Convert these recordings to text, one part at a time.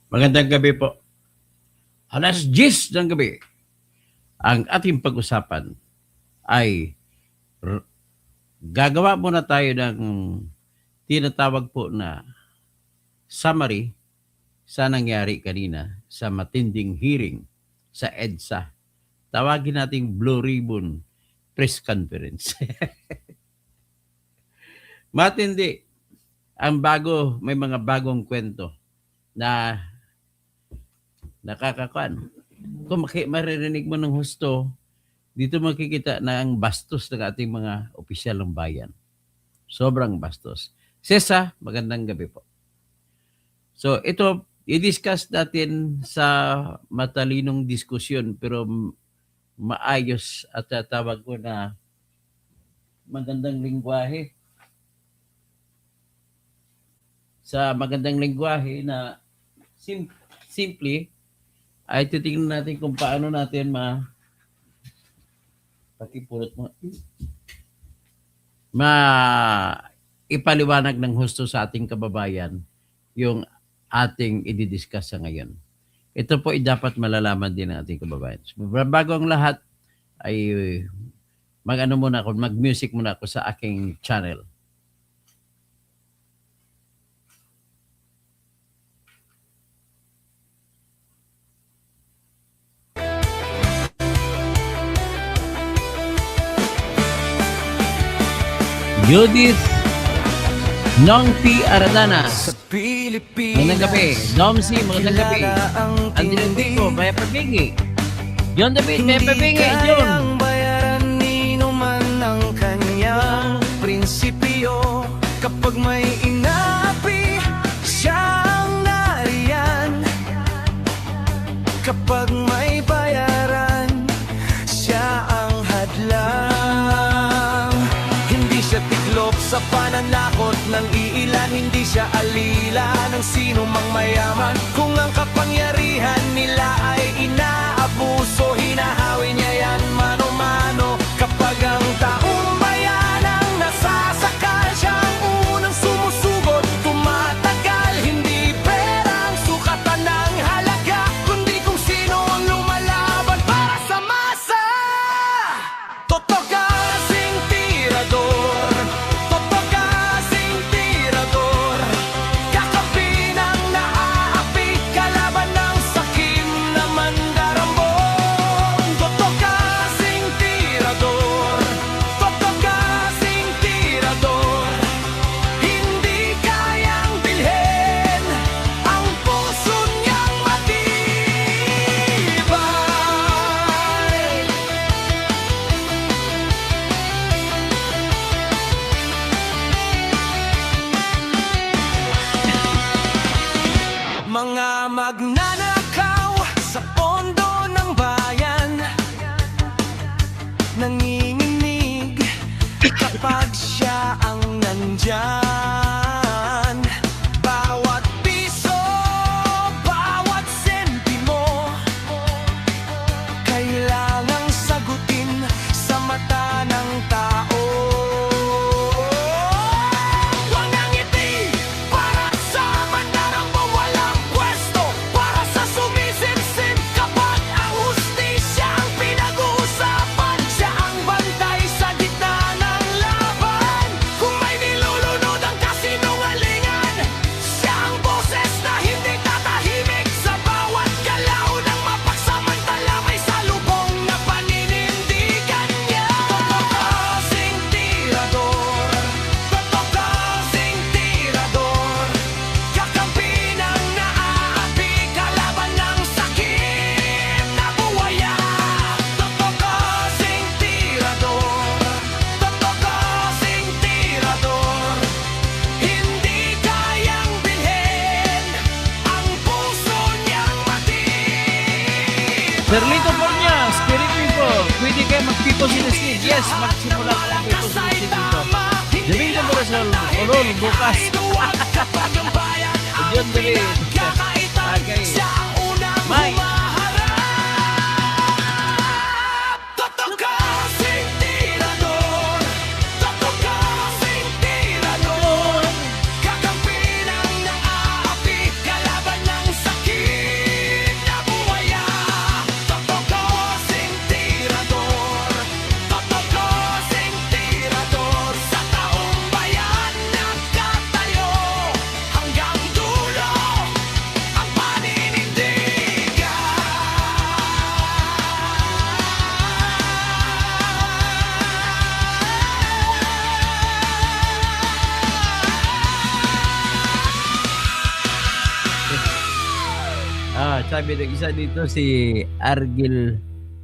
Magandang gabi po. Alas 10 ng gabi. Ang ating pag-usapan ay gagawa muna tayo ng tinatawag po na summary sa nangyari kanina sa matinding hearing sa EDSA. Tawagin nating Blue Ribbon Press Conference. Matindi. May mga bagong kwento na nakakakuan. Kung maririnig mo ng husto, dito makikita na ang bastos ng ating mga opisyal ng bayan. Sobrang bastos. Sesa, magandang gabi po. So ito, i-discuss natin sa matalinong diskusyon pero maayos at tawag ko na magandang lingwahe. Sa magandang lingwahe na simply ay titingnan natin kung paano natin pakipulot mo ipaliwanag ng husto sa ating kababayan yung ating i-discuss sa ngayon. Ito po ay dapat malalaman din ng ating kababayan. Bago ang lahat ay mag-music muna ako sa aking channel. Judith Nongpi Aradana. Magandang gabi. Domsi, magandang gabi. Andilin Pico, Maya Pabingi. John David, Maya Pabingi. John. Bayaran nino man ang kanyang prinsipyo. Kapag may inapi, siyang nariyan. Kapag may bayaran, siya ang hadlang. Hindi siya tiklop sa pananakot ng iilan. Hindi siya alila ng sino mang mayaman. Kung ang kapangyarihan nila ay inaabuso, hinahawi niya yan mano-mano. Kapag ang taong bayan ang nasasakal, siya ang unang sumusugot, tumatagal. Hindi perang sukatan ng halaga, kundi kung sino ang lumalaban para sa masa. Totoo kasing tirador, totoo kasing tirador, kakampi ng naaapi, kalaban ng sakim na mandarambong. Totoo kasing tirador, totoo kasing tirador, hindi kayang bilhin ang puso niyang matibay. Mga magnanakaw sa pondo ng bayan, nanginginig kapag siya ang nandyan. Bawat piso, bawat sentimo, kailangang sagutin sa mata ng tao. Walang ngiti para sa mandarambong walang pwesto, para sa sumisipsip kapag ang hustisya ang pinag-uusapan. Siya ang bantay sa gitna ng laban. Kung may nilulunod ang kasinungalingan, siya ang boses na hindi tatahimik. Sa bawat galaw ng mapagsamantala, may salubong na paninindigan niya. Totoo kasing tirador, totoo kasing tirador, kakampi ng naaapi, kalaban ng sakim na buwaya. Totoo kasing tirador, totoo kasing tirador, hindi kayang bilhin ang puso niyang matibay. Serlito Pornya, Spirit People. Pwede kayo mag-people sinisig. Yes, magsimula ko ang people sinisig dito. Domingo Morosol, Olol, bukas. John David. Okay. Mike. Totoo kasing tirador, totoo kasing tirador, kakampi ng naaapi, kalaban ng sakit. Sabi ng isa dito si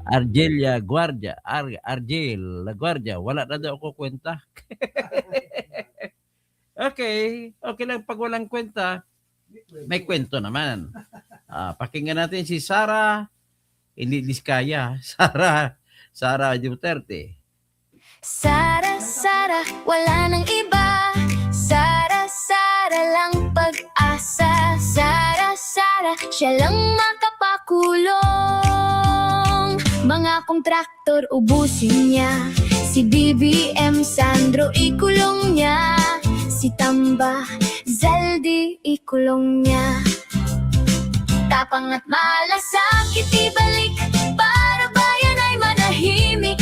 Argelia Guardia, Argel La Guardia, wala na daw ako kwenta. Okay, okay lang pag walang kwenta, may kwento naman. Pakinggan natin si Sara, hindi Diskaya, Sara Duterte. Sara, Sara, wala nang iba. Sara, Sara lang pag-asa. Sara, Sara, siya lang makapakulong. Mga kontraktor ubusin niya. Si BBM Sandro ikulong niya. Si Tamba Zaldi ikulong niya. Tapang at malasakit ibalik para bayan ay manahimik.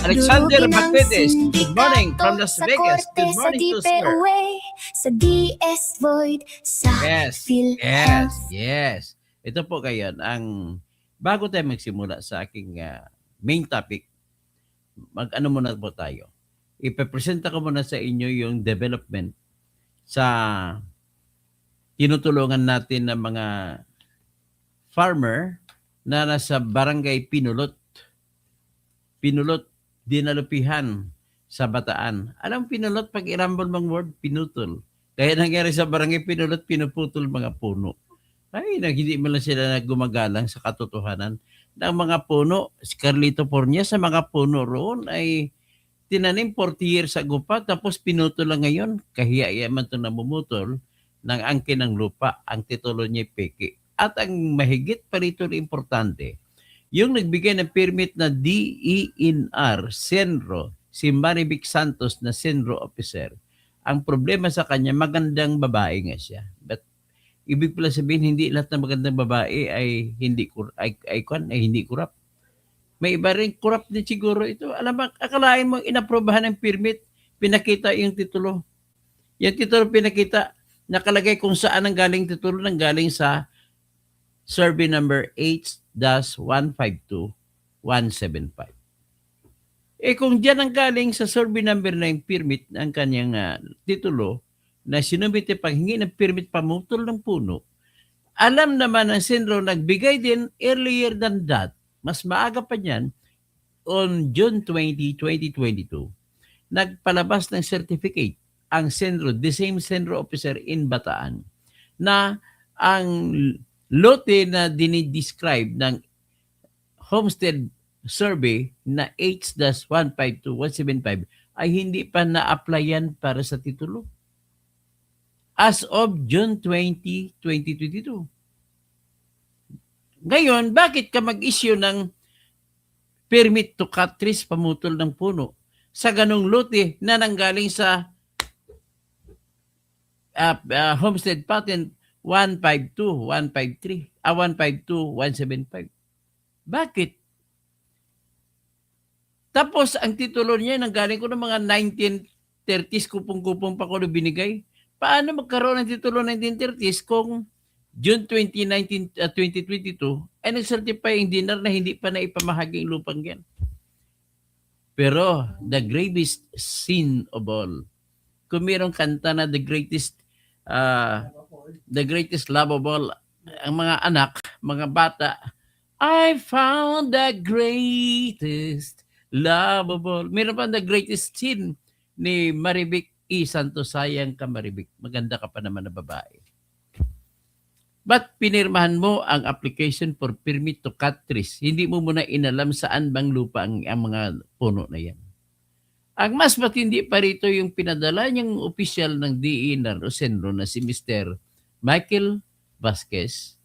Alexander Durugin ang Papedes, good morning from Las sindikato Vegas. sa Good korte, morning to sa sir. DPOA, sa DS Void, sa Yes, PhilHealth. yes. Ito po kayo, bago tayo magsimula sa aking main topic, mag-ano muna po tayo. Ipepresenta ko muna sa inyo yung development sa tinutulungan natin ng mga farmer na nasa barangay Pinulot, Dinalupihan sa Bataan. Alam Pinulot, pag irambol mang word, pinutol. Kaya nangyari sa barangay Pinulot, pinuputol mga puno. Ay, hindi mo lang sila gumagalang sa katotohanan ng mga puno. Si Carlito Pornia sa mga puno roon ay tinanim 40 years ago pa, tapos pinutol lang ngayon. Kahiya man ito namumutol ng angkin ng lupa. Ang titulo niya peke. At ang mahigit pa rito na importante, yung nagbigay ng permit na DENR, Senro, si Marivic Santos na Senro officer, ang problema sa kanya, magandang babae nga siya. But ibig pala sabihin, hindi lahat ng magandang babae ay hindi kurap. May iba rin corrupt din siguro ito. Alam mo, akalain mo inaprobahan ng permit, pinakita yung titulo. Yung titulo pinakita, nakalagay kung saan ang galing titulo, nang galing sa survey number 8-152-175. Kung diyan ang galing sa survey number na yung permit ng kanyang titulo, na sinumite paghingi ng permit pamutol ng puno, alam naman ng Senro, nagbigay din earlier than that, mas maaga pa niyan, on June 20, 2022, nagpalabas ng certificate ang Senro, the same Senro officer in Bataan, na ang lote na dinidescribe ng homestead survey na H-152-175 ay hindi pa na-applyan para sa titulo. As of June 20, 2022. Ngayon, bakit ka mag-issue ng permit to cut trees, pamutol ng puno, sa ganong lote na nanggaling sa homestead patent 152-175? Bakit? Tapos, ang titulo niya, nanggaling ko ng mga 1930s, kupong-kupong pa ko na binigay. Paano magkaroon ng titulo 1930s kung June 2022 ay nag-certify yung DENR na hindi pa naipamahagi yung lupang yan? Pero, the gravest sin of all, kung mayroong kanta na the greatest love of all, ang mga anak, mga bata, I found the greatest love of all. Meron pa the greatest sin ni Marivic Santos, sayang ka Marivic, maganda ka pa naman na babae. But pinirmahan mo ang application for permit to cut trees. Hindi mo muna inalam saan bang lupa ang mga puno na yan. Ang mas matindi pa rito yung pinadala niyang opisyal ng DENR o Senro na si Mr. Michael Vasquez.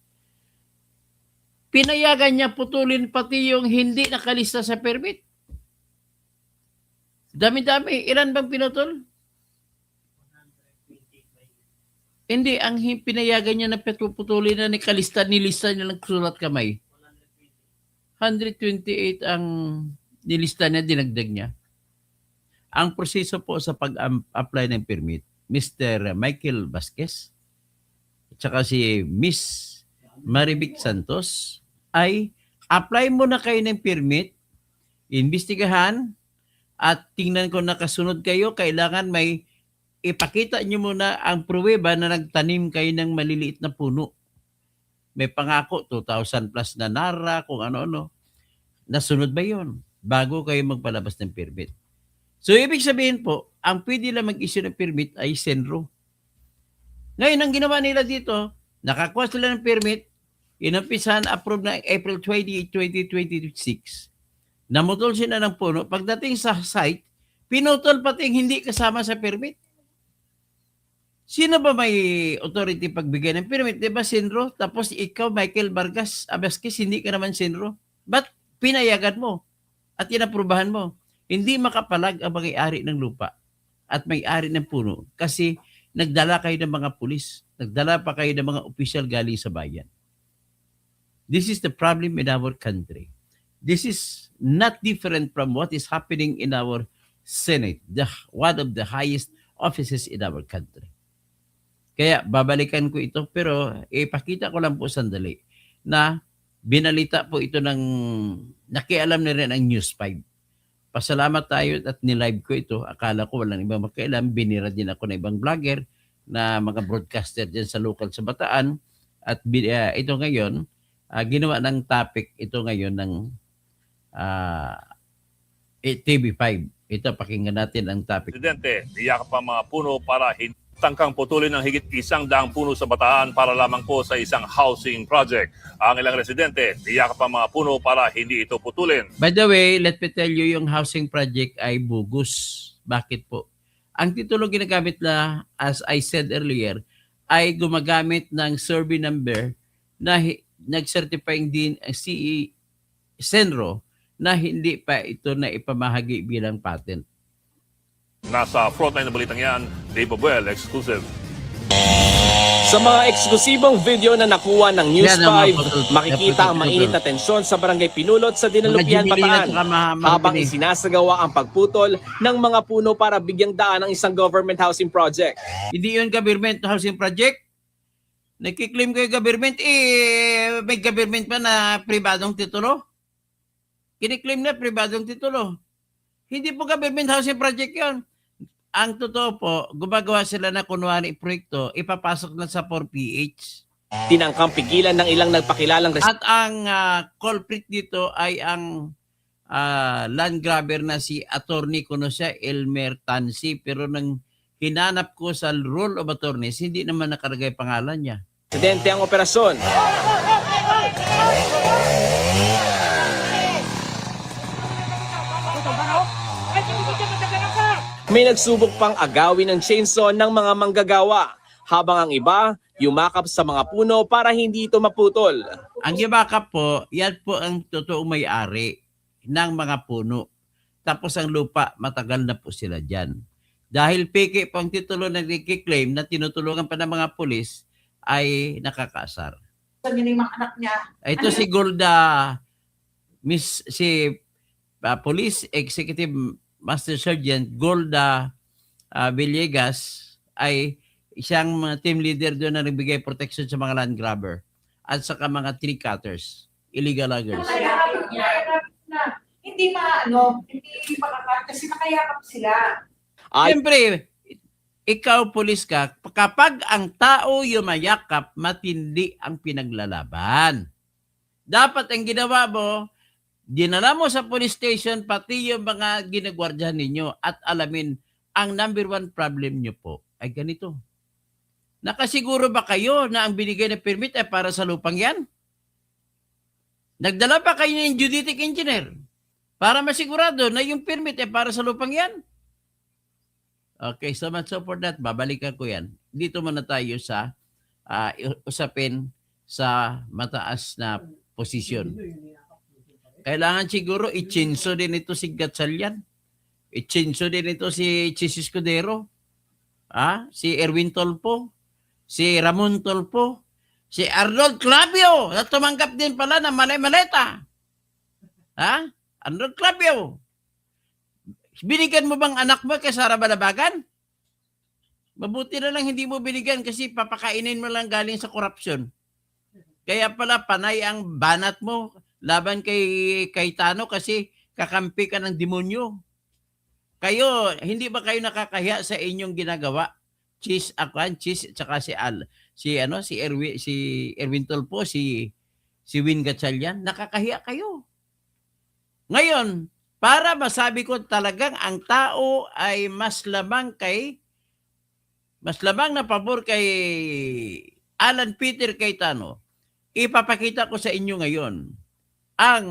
Pinayagan niya putulin pati yung hindi nakalista sa permit. Dami-dami. Ilan bang pinutol? Hindi, ang pinayagan niya na putulin na nilista niya ng sulat kamay. 128 ang nilista niya, dinagdag niya. Ang proseso po sa pag-apply ng permit, Mr. Michael Vasquez, at saka si Miss Marivic Santos, ay apply muna kayo ng permit, imbestigahan, at tingnan kung nakasunod kayo, kailangan may ipakita nyo muna ang pruweba na nagtanim kayo ng maliliit na puno may pangako 2,000 plus na NARA, kung ano-ano. Nasunod ba yon bago kayo magpalabas ng permit? So, ibig sabihin po, ang pwede lang mag-issue ng permit ay Senro. Ngayon, ang ginawa nila dito, nakakuha sila ng permit, inumpisahan, approve na April 20, 2026. Namutol sila ng puno. Pagdating sa site, pinutol pati hindi kasama sa permit. Sino ba may authority pagbigay ng permit? Diba, Senro? Tapos ikaw, Michael Vargas Abasquez, hindi ka naman Senro. Ba't pinayagan mo at inaprubahan mo? Hindi makapalag ang may-ari ng lupa at may-ari ng puno kasi nagdala kayo ng mga pulis, nagdala pa kayo ng mga opisyal galing sa bayan. This is the problem in our country. This is not different from what is happening in our Senate, one of the highest offices in our country. Kaya babalikan ko ito, pero ipakita ko lang po sandali na binalita po ito ng nakialam na rin ang News 5. Pasalamat tayo at nilive ko ito. Akala ko walang ibang makialam. Binira din ako ng ibang vlogger na mga broadcaster dyan sa local sa Bataan. At ito ngayon, ginawa ng topic ito ngayon ng TV5. Ito, pakinggan natin ang topic. Presidente, iyak pa mga puno para tangkang putulin ng higit 100 puno sa Bataan para lamang po sa isang housing project. Ang ilang residente, iyak pa mga puno para hindi ito putulin. By the way, let me tell you, yung housing project ay bugus. Bakit po? Ang titulo ginagamit na, as I said earlier, ay gumagamit ng survey number na nag-certifying din ang CE Senro na hindi pa ito na ipamahagi bilang patent. Nasa frontline na balitang yan, Dave Abuel, exclusive. Sa mga eksklusibong video na nakuha ng News Yan ang mga 5, makikita ang mainit na tensyon sa Barangay Pinulot sa Dinalupian, Bataan habang isinasagawa ang pagputol ng mga puno para bigyang daan ang isang government housing project. Hindi yun government housing project. Nakiklaim kayo government, may government pa na pribadong titulo. Kiniklaim na pribadong titulo. Hindi po government housing project yun. Ang totoo po, gumagawa sila na kunwari proyekto, ipapasok na sa 4PH. Tinangkang pigilan ng ilang nagpakilalang At ang culprit dito ay ang land grabber na si attorney ko no siya, Elmer Tansi. Pero nang hinanap ko sa roll of attorneys, hindi naman nakalagay pangalan niya. residente ang operasyon. May nagsubok pang agawin ng chainsaw ng mga manggagawa, habang ang iba yumakap sa mga puno para hindi ito maputol. Ang yumakap po, yan po ang totoong may-ari ng mga puno. Tapos ang lupa, matagal na po sila dyan. Dahil peke po ang titulo na nagkiklaim na tinutulungan pa ng mga pulis, ay nakakasar. Sabi ng mga anak niya. Ito si Golda, Police Executive Master Sergeant Golda Villegas ay isang team leader doon na nagbigay protection sa mga land grabber at saka mga tree cutters, illegal loggers. Nakayakap niya. Hindi makakat kasi nakayakap sila. Siyempre, ikaw pulis ka, kapag ang tao yumayakap, matindi ang pinaglalaban. Dapat ang ginawa mo, dinala mo sa police station pati yung mga ginagwardyahan ninyo at alamin ang number one problem nyo po ay ganito. Nakasiguro ba kayo na ang binigay na permit ay para sa lupang yan? Nagdala pa kayo ng geodetic engineer para masigurado na yung permit ay para sa lupang yan? Okay, so much so for that. Babalikan ko yan. Dito muna tayo sa usapin sa mataas na posisyon. Kailangan siguro i-chinso din ito si Gatchalian. I-chinso din ito si Chis Escudero. Si Erwin Tolpo. Si Ramon Tolpo. Si Arnold Clavio na tumanggap din pala ng maleta. Arnold Clavio. Binigyan mo bang anak mo kay Sara Balabagan? Mabuti na lang hindi mo binigyan kasi papakainin mo lang galing sa korupsyon. Kaya pala panay ang banat mo laban kay Cayetano kasi kakampi ka ng demonyo. Kayo, hindi ba kayo nakakahiya sa inyong ginagawa? Chis at saka si Erwin Tulfo, si Win Gatchalian, nakakahiya kayo. Ngayon, para masabi ko talagang ang tao ay mas lamang na pabor kay Alan Peter Cayetano, ipapakita ko sa inyo ngayon ang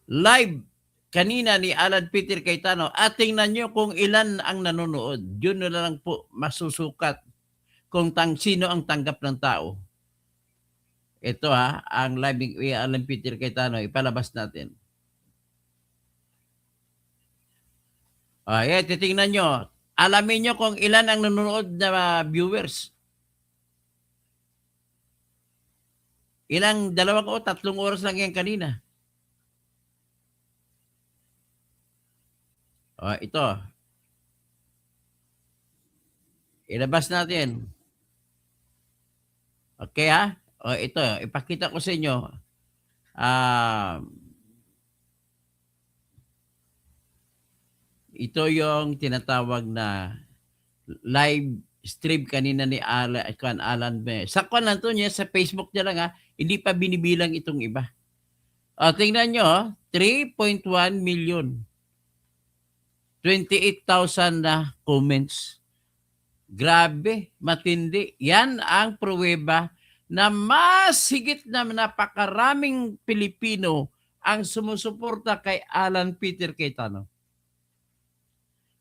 live kanina ni Alan Peter Cayetano at tingnan nyo kung ilan ang nanonood. Yun na lang po masusukat kung sino ang tanggap ng tao. Ito ang live ni Alan Peter Cayetano, ipalabas natin. Titingnan nyo. Alamin nyo kung ilan ang nanonood na viewers. Ilang 2 o 3 oras lang yan kanina. Ito. Ilabas natin. Okay ito. Ipakita ko sa inyo. Ito yung tinatawag na live stream kanina ni Alan. Sa lang to niya, sa Facebook niya lang hindi pa binibilang itong iba. Tingnan nyo, 3.1 million. 28,000 na comments. Grabe, matindi. Yan ang pruweba na mas higit na napakaraming Pilipino ang sumusuporta kay Alan Peter Cayetano.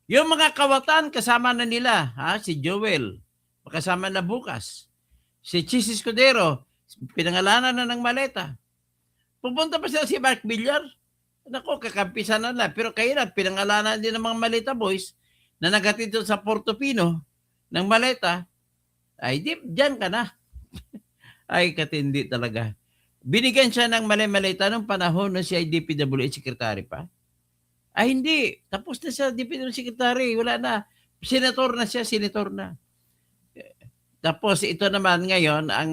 Yung mga kawatan, kasama na nila, si Joel, kasama na bukas. Si Chis Escudero, pinangalanan na ng maleta. Pupunta pa sila si Mark Villar. Nako, kakampisan na. Pero kayo na, pinangalanan din ng mga maleta boys na nagatid sa Portofino ng maleta. Ay, dyan ka na. Ay, katindi talaga. Binigyan siya ng maleta nung panahon na siya ay DPWH secretary pa. Ay, hindi. Tapos na siya, DPWH secretary. Wala na. Senator na. Tapos ito naman ngayon, ang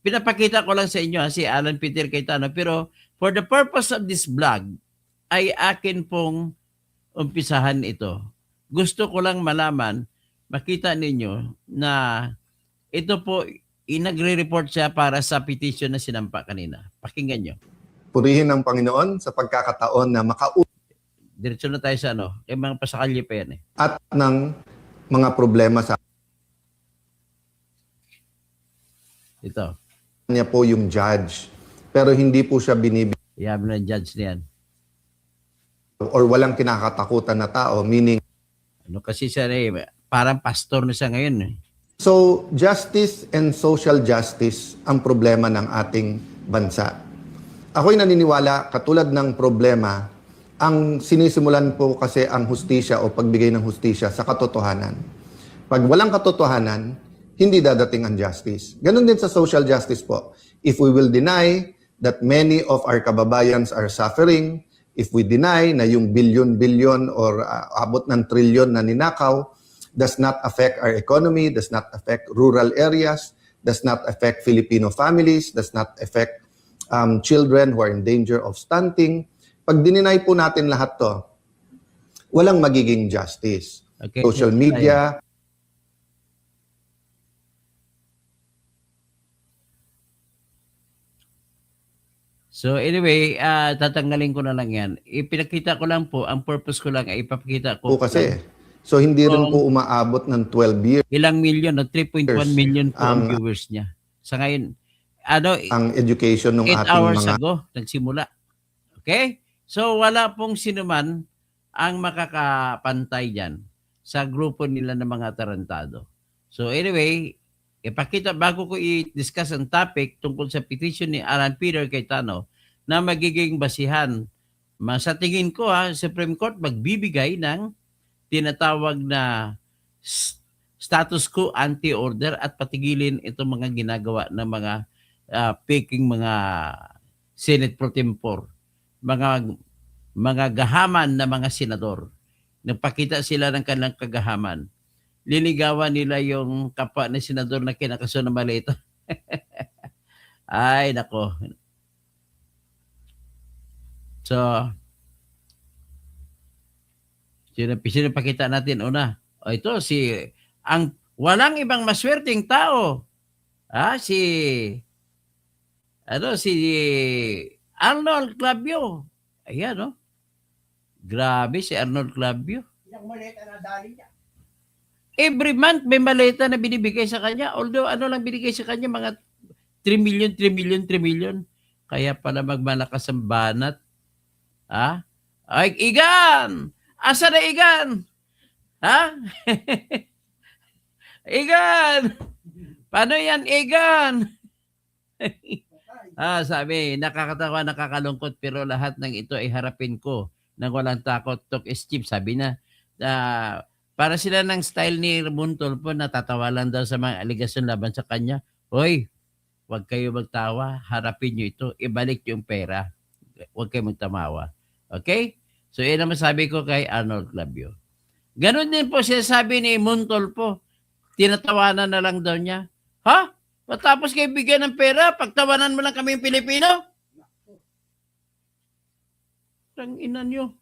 pinapakita ko lang sa inyo si Alan Peter Cayetano. Pero for the purpose of this vlog, ay akin pong umpisahan ito. Gusto ko lang malaman, makita ninyo na ito po, inagre-report siya para sa petition na sinampa kanina. Pakinggan nyo. Purihin ng Panginoon sa pagkakataon na Diretso na tayo sa kay mga pasakalye pa yan at ng mga problema sa Ito. kanya po yung judge. Pero hindi po siya binibigyan Iyabi ng judge niyan. or walang kinakatakutan na tao, meaning Kasi siya parang pastor na siya ngayon so justice and social justice ang problema ng ating bansa. Ako'y naniniwala, katulad ng problema, ang sinisimulan po kasi ang hustisya o pagbigay ng hustisya sa katotohanan. Pag walang katotohanan, hindi dadating ang justice. Ganon din sa social justice po. If we will deny that many of our kababayans are suffering, if we deny na yung billion or abot ng trilyon na ninakaw does not affect our economy, does not affect rural areas, does not affect Filipino families, does not affect children who are in danger of stunting. Pag dininay po natin lahat to, walang magiging justice. Okay. Social media, So anyway, tatanggalin ko na lang yan. Ipinakita ko lang po, ang purpose ko lang ay ipapakita ko. po kasi. So hindi rin po umaabot ng 12 years Ilang million, 3.1 million po ang ang- viewers niya. Sa ngayon, ang education ng 8 ating hours mga ago, nagsimula. Okay? So wala pong sinuman ang makakapantay dyan sa grupo nila ng mga tarantado. So anyway, ipakita bago ko i-discuss ang topic tungkol sa petition ni Alan Peter Cayetano na magiging basihan. Sa tingin ko Supreme Court magbibigay ng tinatawag na status quo anti-order at patigilin itong mga ginagawa ng mga peking mga Senate pro tempore, mga gahaman na mga senador. Nagpakita sila ng kanilang kagahaman. Liligawan nila yung kapwa na senador na kinakaso ng maleta. Ay, nako. So, sino pakita natin una? Ito, ang Walang ibang maswerteng tao. Si Arnold Clavio. Ayan, no? Grabe si Arnold Clavio. Every month may maleta na binibigay sa kanya. Although ano lang binigay sa kanya, mga 3 million, 3 million, 3 million. Kaya pala magmalakas ang banat. Ay, Igan! Asa na Igan? Ha? Igan! Paano yan, Igan? Sabi, nakakatawa, nakakalungkot, pero lahat ng ito ay harapin ko nang walang takot. Talk is cheap, sabi na. Para sila ng style ni Ramon Tulfo, natatawa lang daw sa mga aligasyon laban sa kanya. Hoy, huwag kayo magtawa, harapin nyo ito, ibalik yung pera. Huwag kayo magtamawa. Okay? So, yun ang masabi ko kay Arnold Clavio. Ganon din po siya sabi ni Montolpo. Tinatawanan na lang daw niya. Ha? Matapos kayo bigyan ng pera, pagtawanan mo lang kami yung Pilipino? Ang ina nyo.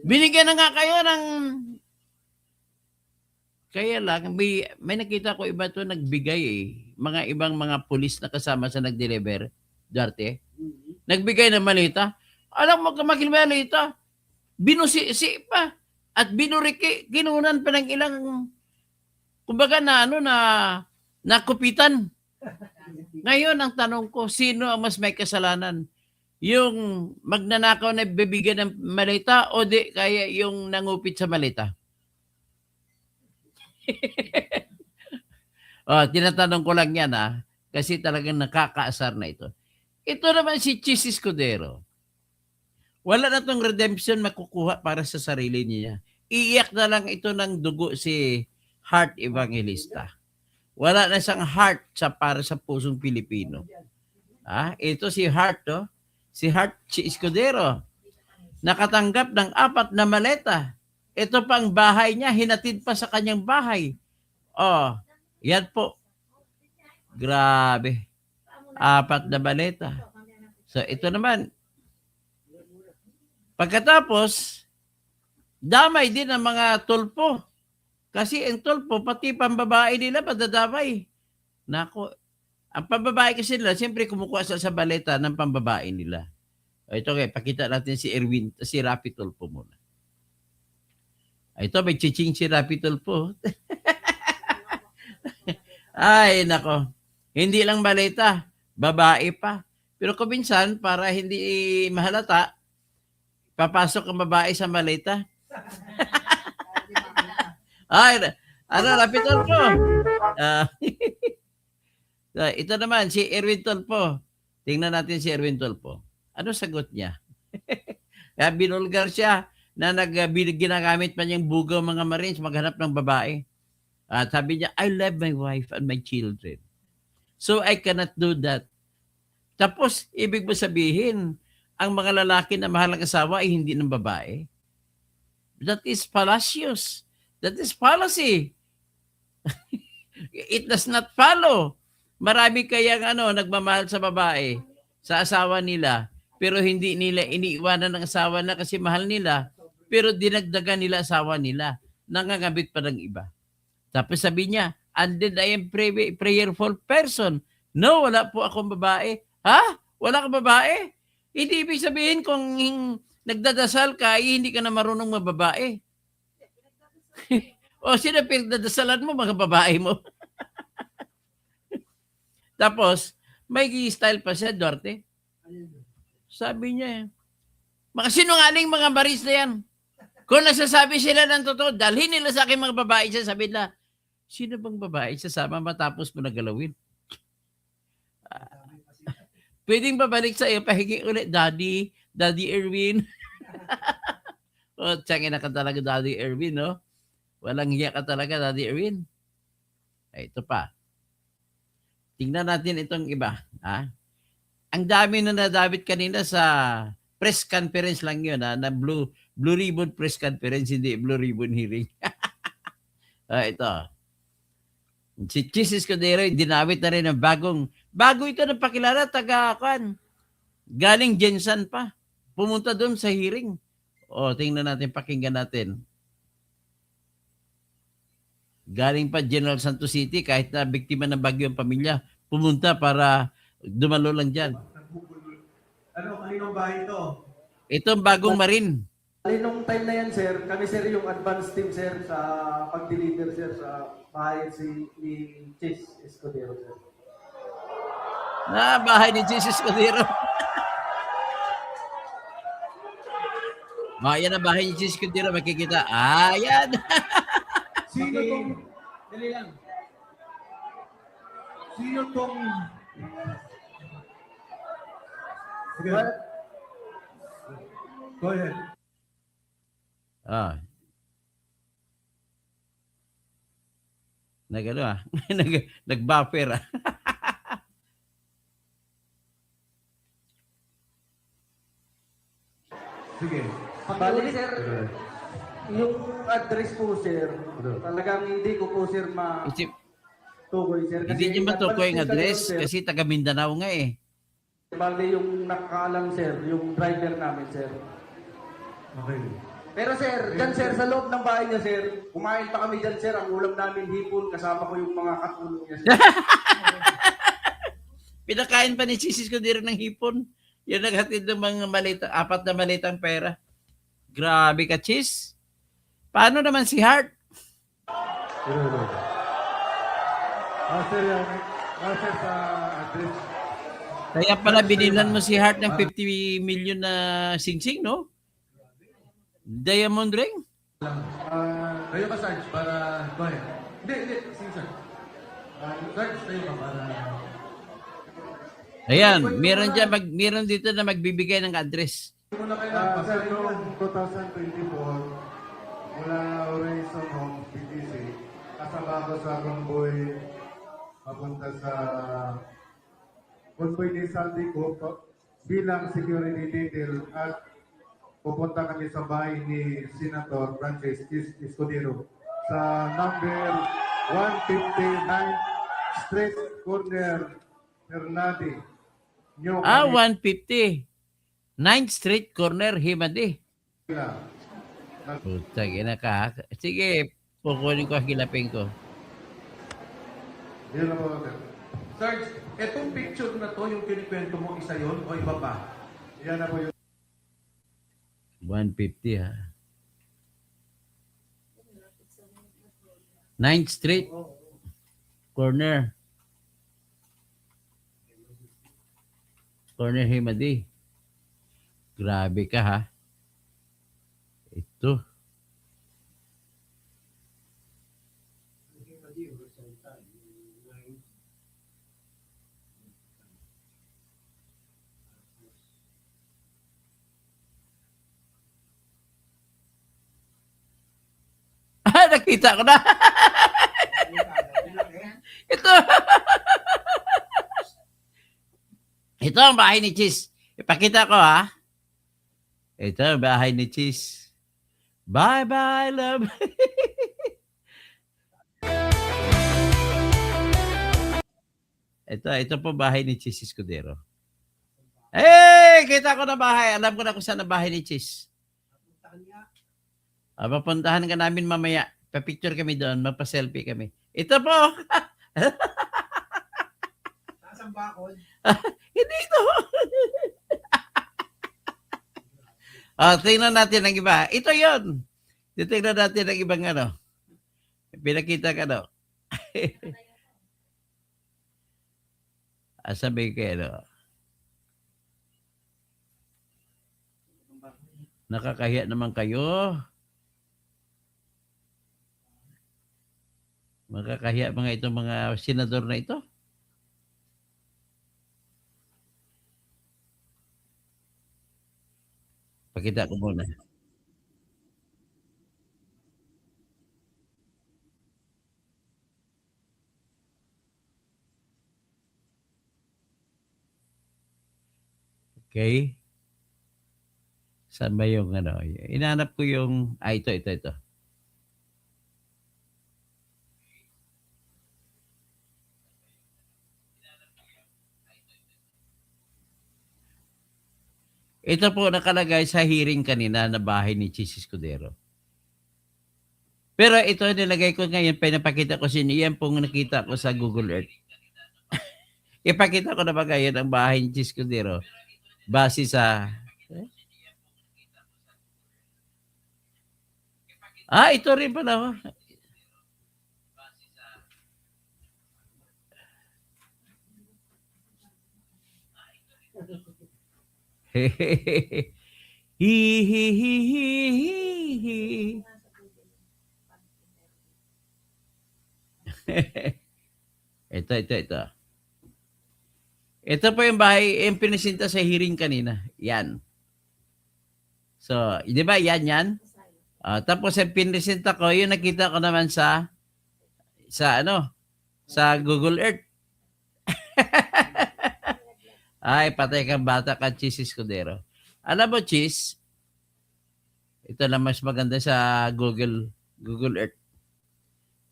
Binigyan na nga kayo ng... Kaya lang, may nakita ko iba to nagbigay Mga ibang mga pulis na kasama sa nag-deliver, Duarte. Nagbigay ng malita. Alam mo, kamakil malita. Binusisi pa. At binuriki, ginunan pa ng ilang, kumbaga nakupitan. Ngayon, ang tanong ko, sino ang mas may kasalanan? Yung magnanakaw na bibigyan ng malita o di kaya yung nangupit sa malita? Tinatanong ko lang yan kasi talagang nakakaasar na ito. Ito naman si Chis Escudero. Wala na tong redemption makukuha para sa sarili niya. Iiyak na lang ito ng dugo si Heart Evangelista. Wala na siyang heart para sa pusong Pilipino. Ito si Heart, si Heart Escudero. Nakatanggap ng 4 na maleta. Ito pang bahay niya, hinatid pa sa kanyang bahay. Yan po. Grabe. 4 na maleta. So ito naman, pagkatapos, damay din ang mga tulpo. Kasi ang tulpo, pati pambabae nila, padadamay. Nako, ang pambabae kasi nila, siyempre kumukuha sa baleta ng pambabae nila. Ito pakita natin si Rapi Tulfo muna. Ito, may chiching si Rapi Tulfo. Ay, nako. Hindi lang baleta, babae pa. Pero kung minsan, para hindi mahalata, papasok ang babae sa maleta. Ay, Rapi Tulfo. Ito naman, si Erwin Tulfo. Tingnan natin si Erwin Tulfo. Ano sagot niya? Binulgar siya na ginagamit pa niyang bugaw mga Marines maghanap ng babae. At sabi niya, I love my wife and my children. So I cannot do that. Tapos, ibig mo sabihin, ang mga lalaki na mahal ng asawa ay hindi ng babae? That is fallacious. That is fallacy. It does not follow. Marami kayang nagmamahal sa babae, sa asawa nila, pero hindi nila iniiwanan ng asawa na kasi mahal nila, pero dinagdagan nila asawa nila. Nangangabit pa ng iba. Tapos sabi niya, and then I am prayerful person. No, wala po akong babae. Ha? Wala kang babae? Hindi ibig sabihin kung nagdadasal ka, hindi ka na marunong mababae. O sino pinagdadasalan mo, mga babae mo? Tapos, may style pa siya, Duarte. Sabi niya, mga sinungaling mga Marines na yan. Kung nasasabi sila ng totoo, dalhin nila sa akin mga babae siya, sabi nila, sino bang babae sasama matapos mo nagalawin? Pwedeng babalik sa iyo, pahingi ulit, Daddy Erwin. Tiyangin na ka talaga, Daddy Erwin, no? Walang hiya ka talaga, Daddy Erwin. Ito pa. Tingnan natin itong iba. Ang dami na nadabit kanina sa press conference lang yun, na Blue Ribbon press conference, hindi Blue Ribbon hearing. Ito. Si Chis Escudero, dinawit na rin ng bago ito ng pakilala, galing Jensen pa. Pumunta doon sa hearing. Tingnan natin, pakinggan natin. Galing pa General Santos City, kahit na biktima ng bagyo ang pamilya, pumunta para dumalo lang dyan. Ano, kaninong bahay ito? Ito ang bagong marin. Nung time na yan, sir, kami sir yung advance team, sir, sa pag-deliver, sir, sa bahay ni Chase Escudero, sir. Bahay ni Jesus Cordero. Yan ang bahay ni Jesus Cordero, makikita. Yan. Sino tong... Dali lang. Sino tong... Sige. Go ahead. Nag-buffer. Sige. Bali, sir, yung address po, sir, talagang hindi ko po, sir, Isip, matukoy, sir. hindi niyo matukoy ang address sir. kasi taga Mindanao nga eh. Bali, yung nakakaalam, sir, yung driver namin, sir. Okay. Pero sir, dyan sir, sa loob ng bahay niya, sir, kumain pa kami dyan, sir. Ang ulam namin, hipon, kasama ko yung mga katulong niya, sir. Pinakain pa ni Jesus Cordero ng hipon. Yan naghatid ng mga malita, 4 na malitang pera. Grabe ka, Chis. Paano naman si Hart? Sir, sir, sa address. Kaya pala binilan mo si Hart ng 50 million na singsing, no? Diamond ring? Tayo ka, Sarge, para... Go ahead. Hindi, sige, sir. Sarge, tayo ka para... Ayan, meron dito na magbibigay ng address. Muna kayo sir, noong 2024, mula Horizon Homes, BTC, kasama ko sa convoy papunta sa convoy ni Sandy ko bilang security detail at pupunta kami sa bahay ni Senator Francis Escudero sa number 159 Street Corner, Hernadi. 150. 9th Street Corner, Himadi. Putang ina ka. Sige, kukunin ko, hilapin ko. Yan na po, sir. Sarge, etong picture na to, yung kinikwento mo, isa yon o iba pa? Yan na po yung... 150 ha. 9th Street Corner. Corner Himadi. Grabe ka ha. Ito. Nakita ko na. Ito. Ito ang bahay ni Cheese. Ipakita ko ha. Ito ang bahay ni Cheese. Bye-bye, love. Ito po bahay ni Cheese Escudero. Kita ko na bahay. Alam ko na kung saan ang bahay ni Cheese. Papuntahan ka namin mamaya. Pa-picture kami doon. Magpa-selfie kami. Ito po. Saan bakod? Hindi ito. Tingnan natin ang iba. Ito yon. Tingnan natin ang ibang ano. Pinakita ka no. Sabi kayo. Nakakahiya naman kayo. Makakahiya mga itong mga senador na ito. Pakita ko muna. Okay. Saan ba yung ano? Inanap ko yung... ito. Ito po nakalagay sa hearing kanina na bahay ni Cheese Escudero. Pero ito nilagay ko ngayon, pinapakita ko yan pong nakita ko sa Google Earth. Ipakita ko na ba ngayon ang bahay ni Chis Escudero base sa... ito rin pala. Ito. Ito po yung bahay, yung pinisinta sa hearing kanina. Yan. So, di ba yan? Tapos yung pinisinta ko, yung nakita ko naman sa Google Earth. Ay, patay kang bata ka, Chis Escudero. Alam mo, Chis, ito na mas maganda sa Google Earth.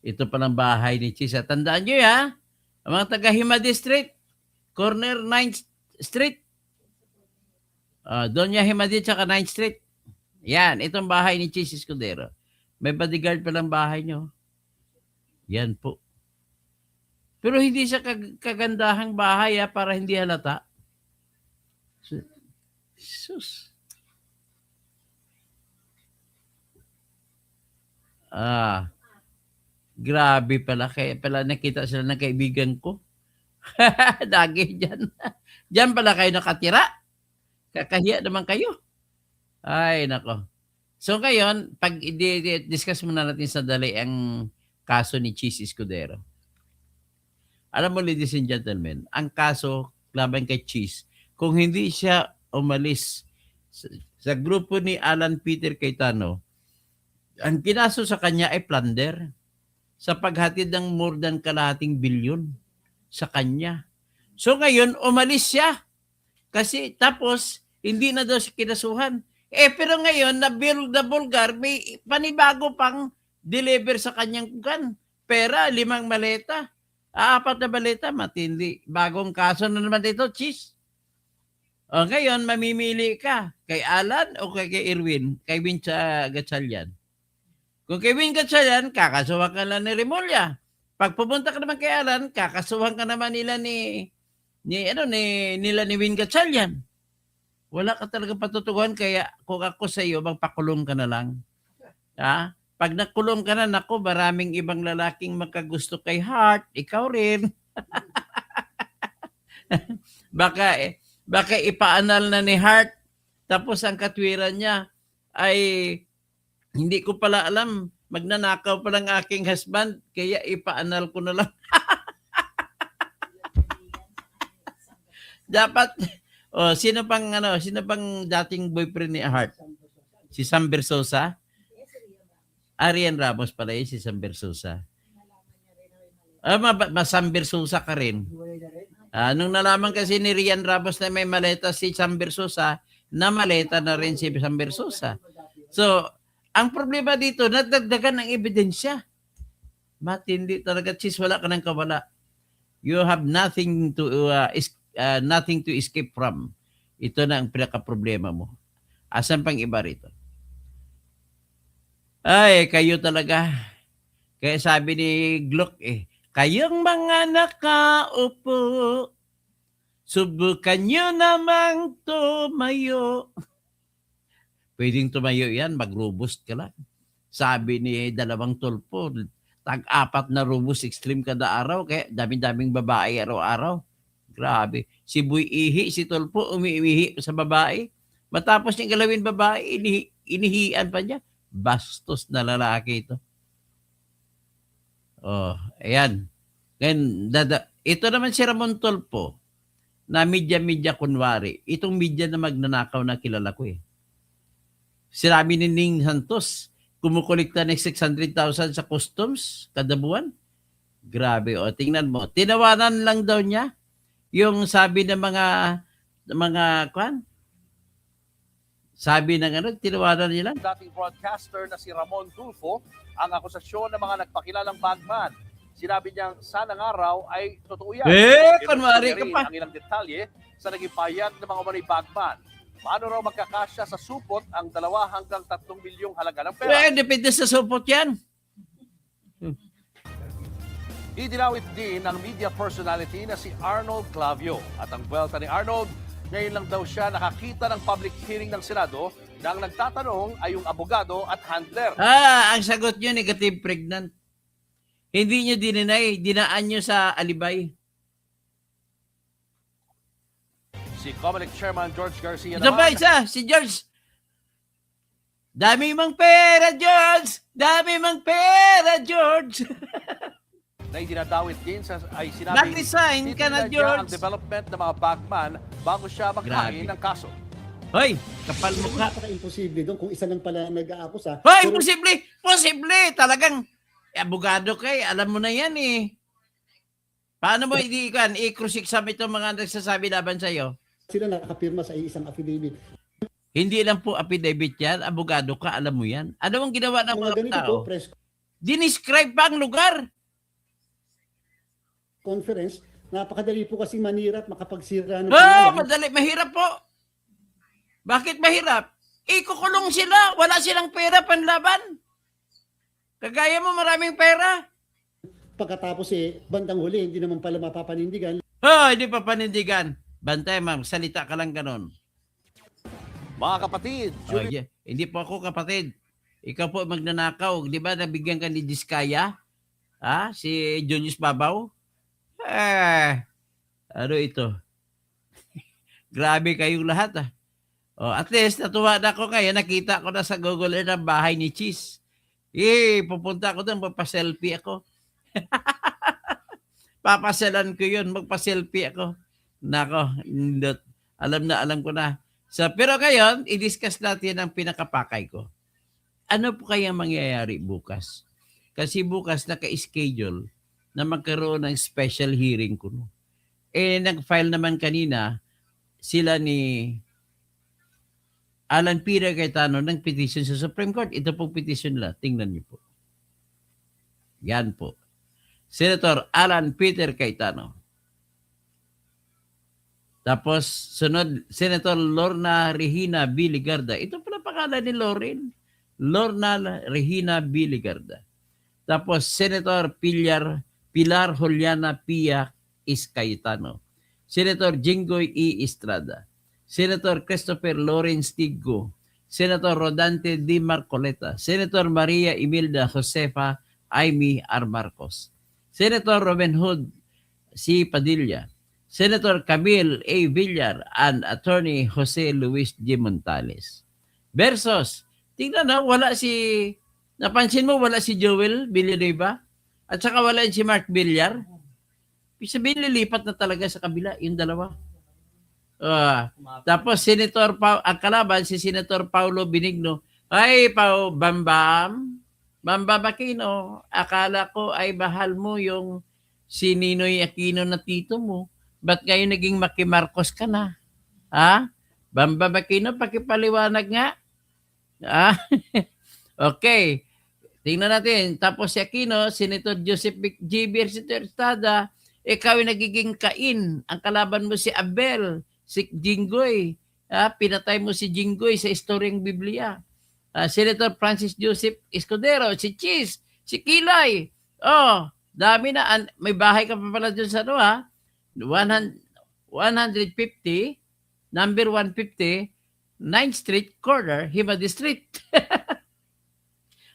Ito palang bahay ni Chis. Tandaan nyo, ha? Ang mga taga-Hima District, corner 9th Street. Doña Himadi tsaka 9th Street. Yan, itong bahay ni Chis Escudero. May bodyguard palang bahay nyo. Yan po. Pero hindi siya kagandahang bahay para hindi halata. Sus. Grabe pala. Kaya pala nakita sila ng kaibigan ko. Dagi dyan. Diyan pala kayo nakatira. Kakahiya naman kayo. Ay, nako. So ngayon, pag i-discuss muna natin sa dali ang kaso ni Chis Escudero. Alam mo, ladies and gentlemen, ang kaso laban kay Chis, kung hindi siya umalis sa grupo ni Alan Peter Cayetano, ang kinaso sa kanya ay plunder sa paghatid ng more than kalahating bilyon sa kanya. So ngayon, umalis siya. Kasi tapos, hindi na daw siya kinasuhan. Pero ngayon, na Bulgar, may panibago pang deliver sa kanyang pera, 5 maleta. 4 na maleta, matindi. Bagong kaso na naman dito, Chis. O ngayon, mamimili ka kay Alan o kay Irwin, kay Win Gatchalian. Kung kay Win Gatchalian, kakasuhan ka lang ni Remulla. Pag pupunta ka naman kay Alan, kakasuhan ka naman nila ni Win Gatchalian. Wala ka talaga patutuguhan, kaya kung ako sa iyo, magpakulong ka na lang. Ha? Pag nakulong ka na, naku, maraming ibang lalaking magkagusto kay Heart, ikaw rin. Baka ipaanal na ni Heart, tapos ang katwiran niya ay hindi ko pala alam, magnanakaw pa lang aking husband, kaya ipaanal ko na lang. Dapat, sino pang dating boyfriend ni Heart? Si Sam Bersosa? Arian Ramos pala si Sam Bersosa. Sam Bersosa ka rin. Nung nalaman kasi ni Rian Ramos na may maleta si Sam Bersosa, na maleta na rin si Sam Bersosa. So, ang problema dito, nadagdagan ng ebidensya. Matindi talaga, Chis, wala ka ng kawala. You have nothing to escape from. Ito na ang pinaka-problema mo. Asan pang iba rito? Ay, kayo talaga. Kaya sabi ni Glock kayong mga nakaupo, subukan nyo namang tumayo. Pwedeng tumayo yan, mag-robust ka lang. Sabi ni dalawang tulpo, tag-4 na robust extreme kada araw, kaya daming babae araw-araw. Grabe. Si Boy Ihi, si tulpo, umiihi sa babae. Matapos niyang galawin babae, inihian pa niya. Bastos na lalaki ito. Ayan. Ngayon, ito naman si Ramon Tulfo, na media kunwari. Itong media na magnanakaw na kilala ko Sinabi ni Ning Santos, kumukolekta ng 600,000 sa customs kada buwan. Grabe, tingnan mo. Tinawanan lang daw niya yung sabi ng mga kwan. Sabi ng tinawanan nila. Dating broadcaster na si Ramon Tulfo ang akusasyon ng mga nagpakilalang bagman. Sinabi niyang sanang araw ay totoo yan. Kunwari ka pa. Ang ilang detalye sa naging payag ng mga umano'y bagman. Paano raw magkakasya sa supot ang 2 hanggang 3 milyong halaga ng pera? Depende sa supot yan. Idinawit din ng media personality na si Arnold Clavio. At ang buwelta ni Arnold, ngayon lang daw siya nakakita ng public hearing ng Senado na ang nagtatanong ay yung abogado at handler. Ang sagot nyo, negative pregnant. Hindi nyo dininay, dinaan nyo sa alibay. Si Comelec Chairman George Garcia Ito pa isa, si George. Dami mang pera, George! Dami mang pera, George! na idinadawit din ay sinabing Mag-resign ka na, titignan niya George! ang development ng mga bagman bago siya maghain Grabe. ng kaso. Hoy, kapal mo ka. Napaka-imposible doon kung isa lang pala nag-aakusa. Hoy, Pero posible! Posible! Talagang, abogado kay, alam mo na yan eh. Paano mo i-crucixam itong mga nagsasabi laban sa'yo? sila nakapirma sa isang affidavit. Hindi lang po affidavit yan, abogado ka, alam mo yan. Ano ang ginawa ng Mga mga ganito tao? po, press Dinescribe pa ang lugar. conference, napakadali po kasi manira at makapagsira ng Oh, pangalan. madali. Mahirap po. Bakit mahirap? Ikukulong sila. Wala silang pera panlaban. Kagaya mo maraming pera. Pagkatapos bandang huli, hindi naman pala mapapanindigan. Oh, hindi pa panindigan. Bantay, ma'am. Salita ka lang ganon. Mga kapatid, Oh, yeah. Hindi po ako kapatid. Ikaw po magnanakaw. Di ba nabigyan ka ni Diskaya? Si Junius Babaw? Ano ito? Grabe kayong lahat at least natuwa na ako ngayon. Nakita ko na sa Google Earth ang bahay ni Cheese. Pupunta ako doon. Magpa-selfie ako. Papasalan ko yun. Magpa-selfie ako. Nako. Alam ko na. Pero ngayon, i-discuss natin ang pinakapakay ko. Ano po kaya mangyayari bukas? Kasi bukas naka-schedule na magkaroon ng special hearing ko. Nag-file naman kanina sila ni Alan Peter Cayetano ng petition sa Supreme Court. Ito pong petition nila. Tingnan niyo po. Yan po. Senator Alan Peter Cayetano. Tapos, sunod, Senator Lorna Regina B. Ligarda. Ito pala pangalan ni Loren. Lorna Regina B. Ligarda. Tapos, Senator Pilar Juliana Pia Cayetano. Senator Jinggoy E. Estrada. Senator Christopher Lawrence Tiggo. Senator Rodante D. Marcoleta. Senator Maria Imelda Josefa Aimee R. Marcos. Senator Robin Hood C. Padilla. Senator Camille A. Villar and Attorney Jose Luis G. Montales. Versus, tingnan napansin mo wala si Joel Villanueva at saka wala si Mark Villar. Sabihin lilipat na talaga sa kabila yung dalawa. Tapos ang kalaban si Senator Paulo Benigno. Ay, Bambam Aquino, akala ko ay bahal mo yung si Ninoy Aquino na tito mo. Ba't kayo naging Maki Marcos ka na? Bambam Aquino, pakipaliwanag nga. Okay. Tingnan natin. Tapos si Aquino, Senator Joseph G. Bercito Estrada, ikaw ay nagiging Cain. Ang kalaban mo si Abel, si Jinggoy. Pinatay mo si Jinggoy sa istoryang Biblia. Senator Francis Joseph Escudero, si Cheese, si Kilay. Dami na. May bahay ka pa pala dun sa 150, number 150, 9th Street, corner, Himadi Street.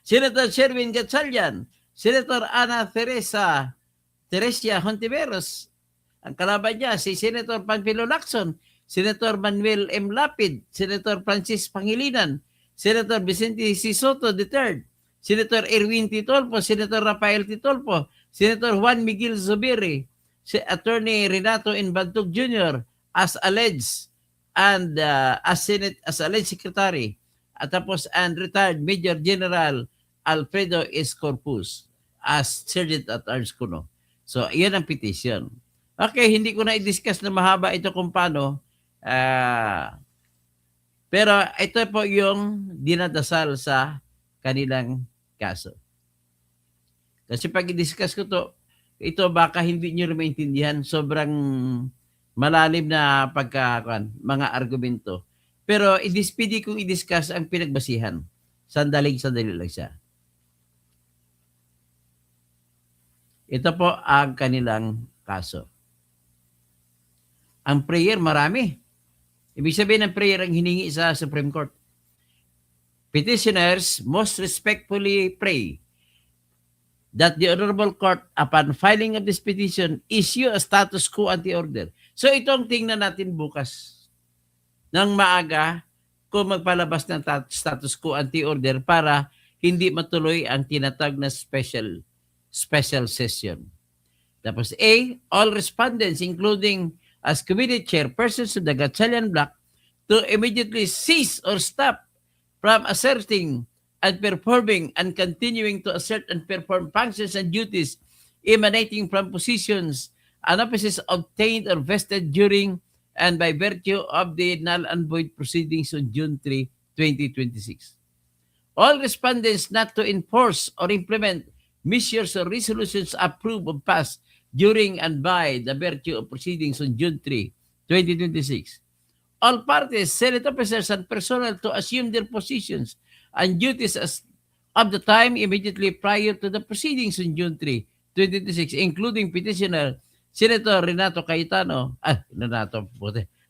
Senator Sherwin Gatchalian, Senator Ana Teresia Hontiveros. Ang kalaban niya, si Senator Panfilo Lacson, Senator Manuel M. Lapid, Senator Francis Pangilinan, Senator Vicente C. Soto III, Senator Erwin Titolpo, Senator Rafael Titolpo, Senator Juan Miguel Zubiri, Attorney Renato Inbantog Jr. as alleged and as alleged secretary. At tapos retired Major General Alfredo S. Corpus as Sergeant at Arms Kuno. So, yan ang petition. Okay, hindi ko na i-discuss na mahaba ito kung paano. Pero ito po yung dinadasal sa kanilang kaso. Kasi pag i-discuss ko ito baka hindi nyo rin maintindihan. Sobrang malalim na mga argumento. Pero pwede kong i-discuss ang pinagbasihan. Sandali lang siya. Ito po ang kanilang kaso. Ang prayer, marami. Ibig sabihin ng prayer ang hiningi sa Supreme Court. Petitioners most respectfully pray that the Honorable Court, upon filing of this petition, issue a status quo ante order. So itong tingnan natin bukas ng maaga kung magpalabas ng status quo ante order para hindi matuloy ang tinatag na special session. Tapos A, all respondents including as committee chairpersons of the Gatchalian block to immediately cease or stop from asserting and performing and continuing to assert and perform functions and duties emanating from positions and offices obtained or vested during and by virtue of the null and void proceedings on June 3, 2026. All respondents not to enforce or implement measures or resolutions approved or passed during and by the virtue of proceedings on June 3, 2026. All parties, Senate officers, and personnel to assume their positions and duties as of the time immediately prior to the proceedings on June 3, 2026, including petitioner Senator Renato Cayetano,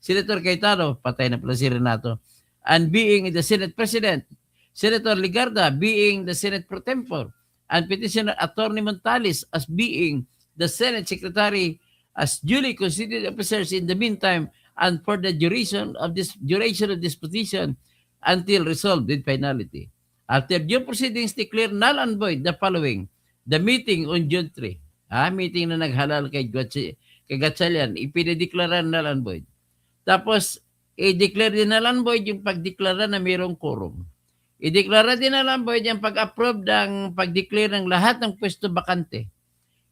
Senator Cayetano, patay na pala si Renato, and being the Senate President, Senator Ligarda being the Senate Pro Tempore, and Petitioner Attorney Montales as being the Senate Secretary as duly constituted officers in the meantime and for the duration of this petition until resolved with finality. After due proceedings declare null and void the following: the meeting on June 3. Meeting na naghalal kay Gatchalian, ipinideklara null and void. Tapos, i-declare din null and void yung pagdeklara na mayroong quorum. I-deklara din null and void yung pag-approve ng pag-declare ng lahat ng pwesto bakante.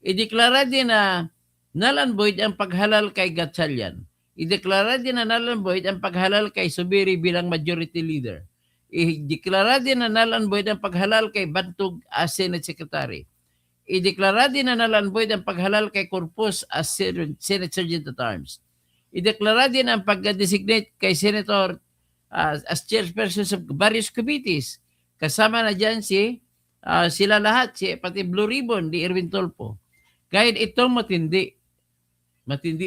I-deklara din na null and void ang paghalal kay Gatchalian. I-deklara din na null and void ang paghalal kay Subiri bilang majority leader. I-deklara din na null and void ang paghalal kay Bantog as Senate Secretary. I-deklara din na null and void ang paghalal kay Corpus as Senate Sergeant at Arms. I-deklara din ang pag-designate kay Senator as chairpersons of various committees. Kasama na dyan sila lahat, pati Blue Ribbon, di Erwin Tolpo. Kahit itong matindi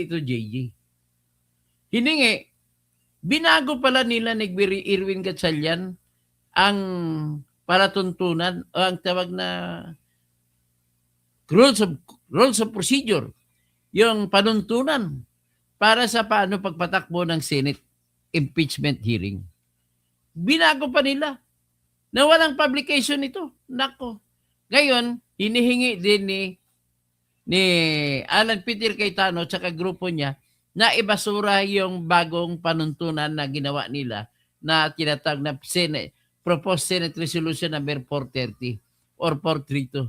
ito, JJ. Hiningi, binago pala nila ni Erwin Gatchalian ang palatuntunan o ang tawag na rules of procedure, yung panuntunan para sa paano pagpatakbo ng Senate impeachment hearing. Binago pa nila na walang publication ito. Nako. Ngayon, hinihingi din ni Alan Peter Cayetano at grupo niya na ibasura yung bagong panuntunan na ginawa nila na tinatag na Proposed Senate Resolution number 430 or 432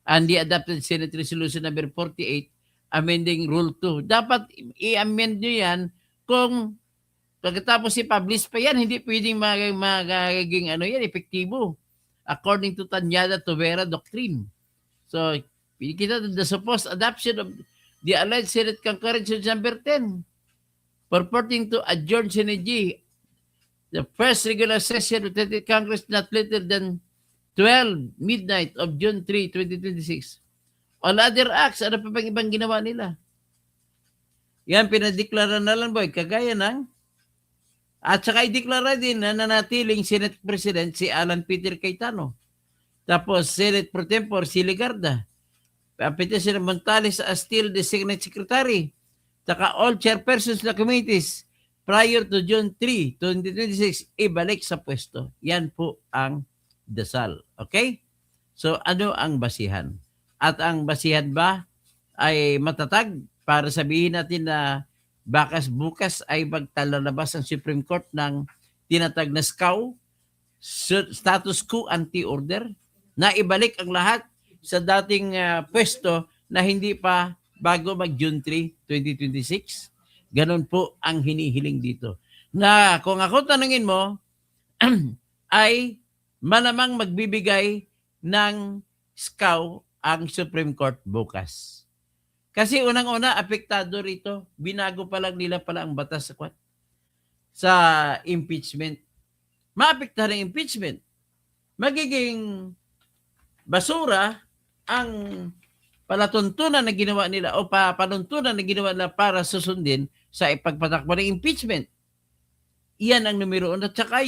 and the Adopted Senate Resolution number 48 amending Rule 2. Dapat i-amend nyo yan kung pagkatapos i-publish pa yan, hindi pwedeng magiging epektibo according to Tanyada Tovera Doctrine. So, kita the supposed adoption of the alleged Senate Concurrence number 10 purporting to adjourn Senate G the first regular session of the Congress not later than 12 midnight of June 3, 2026. All other acts, ano pa bang ibang ginawa nila? Yan, pinadeklara na lang boy, kagaya ng at saka ideklara din na nanatiling Senate President si Alan Peter Cayetano. Tapos Senate Pro Tempore si Ligarda. Petitioner Montales as still the Senate Secretary. Saka all chairpersons na committees prior to June 3, 2026, ibalik sa pwesto. Yan po ang dasal. Okay? So, ano ang basihan? At ang basihan ba ay matatag para sabihin natin na bukas ay magtalalabas ang Supreme Court ng tinatag na SCAO, status quo anti-order, na ibalik ang lahat sa dating pwesto na hindi pa bago mag-June 3, 2026. Ganon po ang hinihiling dito. Na kung ako tanungin mo, ay malamang magbibigay ng SCAO ang Supreme Court bukas. Kasi unang-una, apektado rito. Binago pa lang nila pala ang batas sa impeachment. Maapektahan ng impeachment. Magiging basura ang palatuntunan na ginawa nila o panuntunan na ginawa nila para susundin sa ipagpatakbo ng impeachment. Iyan ang numero 1. At saka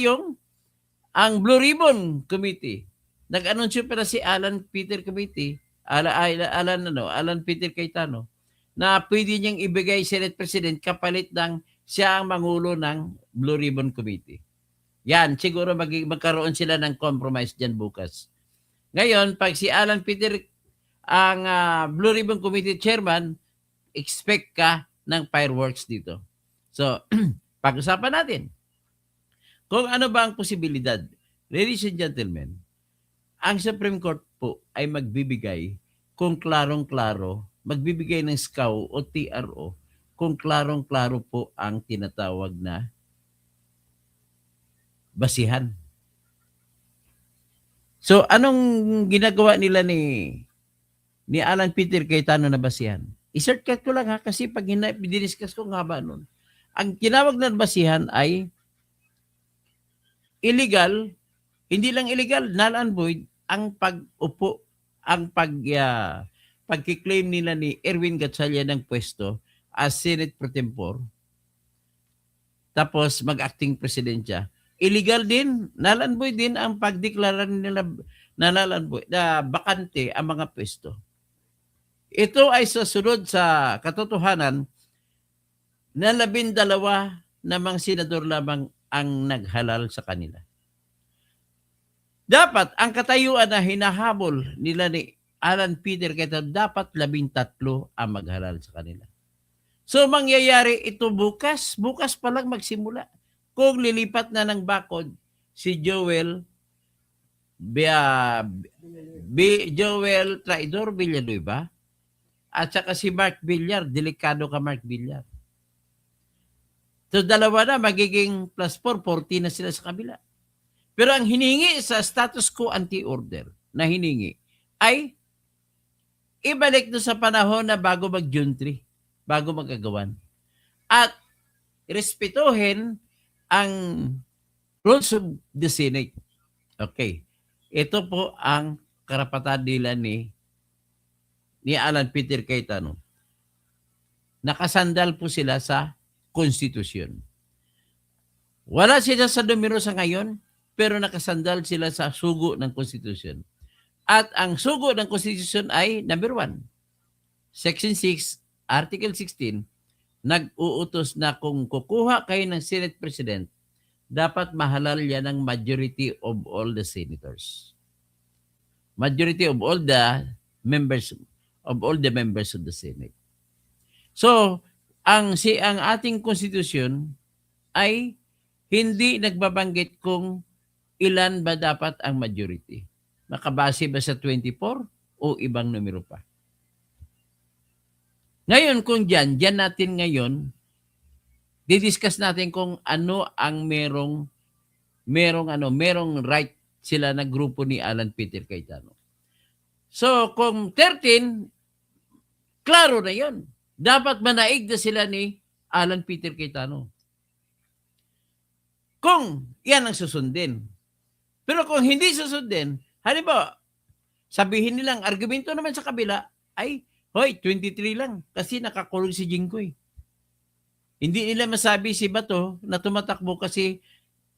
ang Blue Ribbon Committee. Nag-anunsyo pala si Alan Peter Committee, Alan Peter Cayetano, na pwede niyang ibigay Senate President kapalit ng siya ang mangulo ng Blue Ribbon Committee. Yan, siguro magkaroon sila ng compromise dyan bukas. Ngayon, pag si Alan Peter ang Blue Ribbon Committee Chairman, expect ka ng fireworks dito. So, pag-usapan natin kung ano ba ang posibilidad. Ladies and gentlemen, ang Supreme Court po ay magbibigay kung klarong-klaro, magbibigay ng SCAO o TRO kung klarong-klaro po ang tinatawag na basihan. So, anong ginagawa nila ni Alan Peter Cayetano na basihan? I-shortcut ko lang kasi pag diniscuss ko nga ba nun. Ang tinawag na basihan ay illegal, hindi lang illegal, null and void, ang pag-upo, ang pagkiklaim nila ni Erwin Gatchalian ng pwesto as Senate Pro Tempore, tapos mag-acting president siya. Illegal din, null and void din ang pagdeklara nila na null and void, na bakante ang mga pwesto. Ito ay susunod sa katotohanan na 12 na mga senador lamang ang naghalal sa kanila. Dapat ang katayuan na hinahabol nila ni Alan Peter Cayetano, dapat 13 ang maghalal sa kanila. So mangyayari ito bukas pa lang magsimula. Kung lilipat na ng bakod si Joel Traidor Villanueva at saka si Mark Villar, delikado ka Mark Villar. So dalawa na, magiging plus 4, 40 na sila sa kabila. Pero ang hiningi sa status quo anti-order na hiningi ay ibalik doon sa panahon na bago mag-June 3, bago magagawan. At respetuhin ang rules of the Senate. Okay. Ito po ang karapatan nila ni Alan Peter Cayetano. Nakasandal po sila sa konstitusyon. Wala sila sa numero sa ngayon, pero nakasandal sila sa sugo ng konstitusyon. At ang sugo ng konstitusyon ay number 1. Section 6, Article 16, nag-uutos na kung kukuha kayo ng Senate President, dapat mahalal yan ng majority of all the senators. Majority of all the members of the Senate. So, ang ating konstitusyon ay hindi nagbabanggit kung ilan ba dapat ang majority. Nakabase ba sa 24 o ibang numero pa? Ngayon, kung dyan natin ngayon, didiscuss natin kung ano ang merong right sila na grupo ni Alan Peter Cayetano. So, kung 13, klaro na yon. Dapat manaig na sila ni Alan Peter Cayetano. Kung yan ang susundin. Pero kung hindi susundin, halimbawa, sabihin nilang argumento naman sa kabila ay, hoy, 23 lang kasi nakakulong si Jinggoy. Hindi nila masabi si Bato na tumatakbo kasi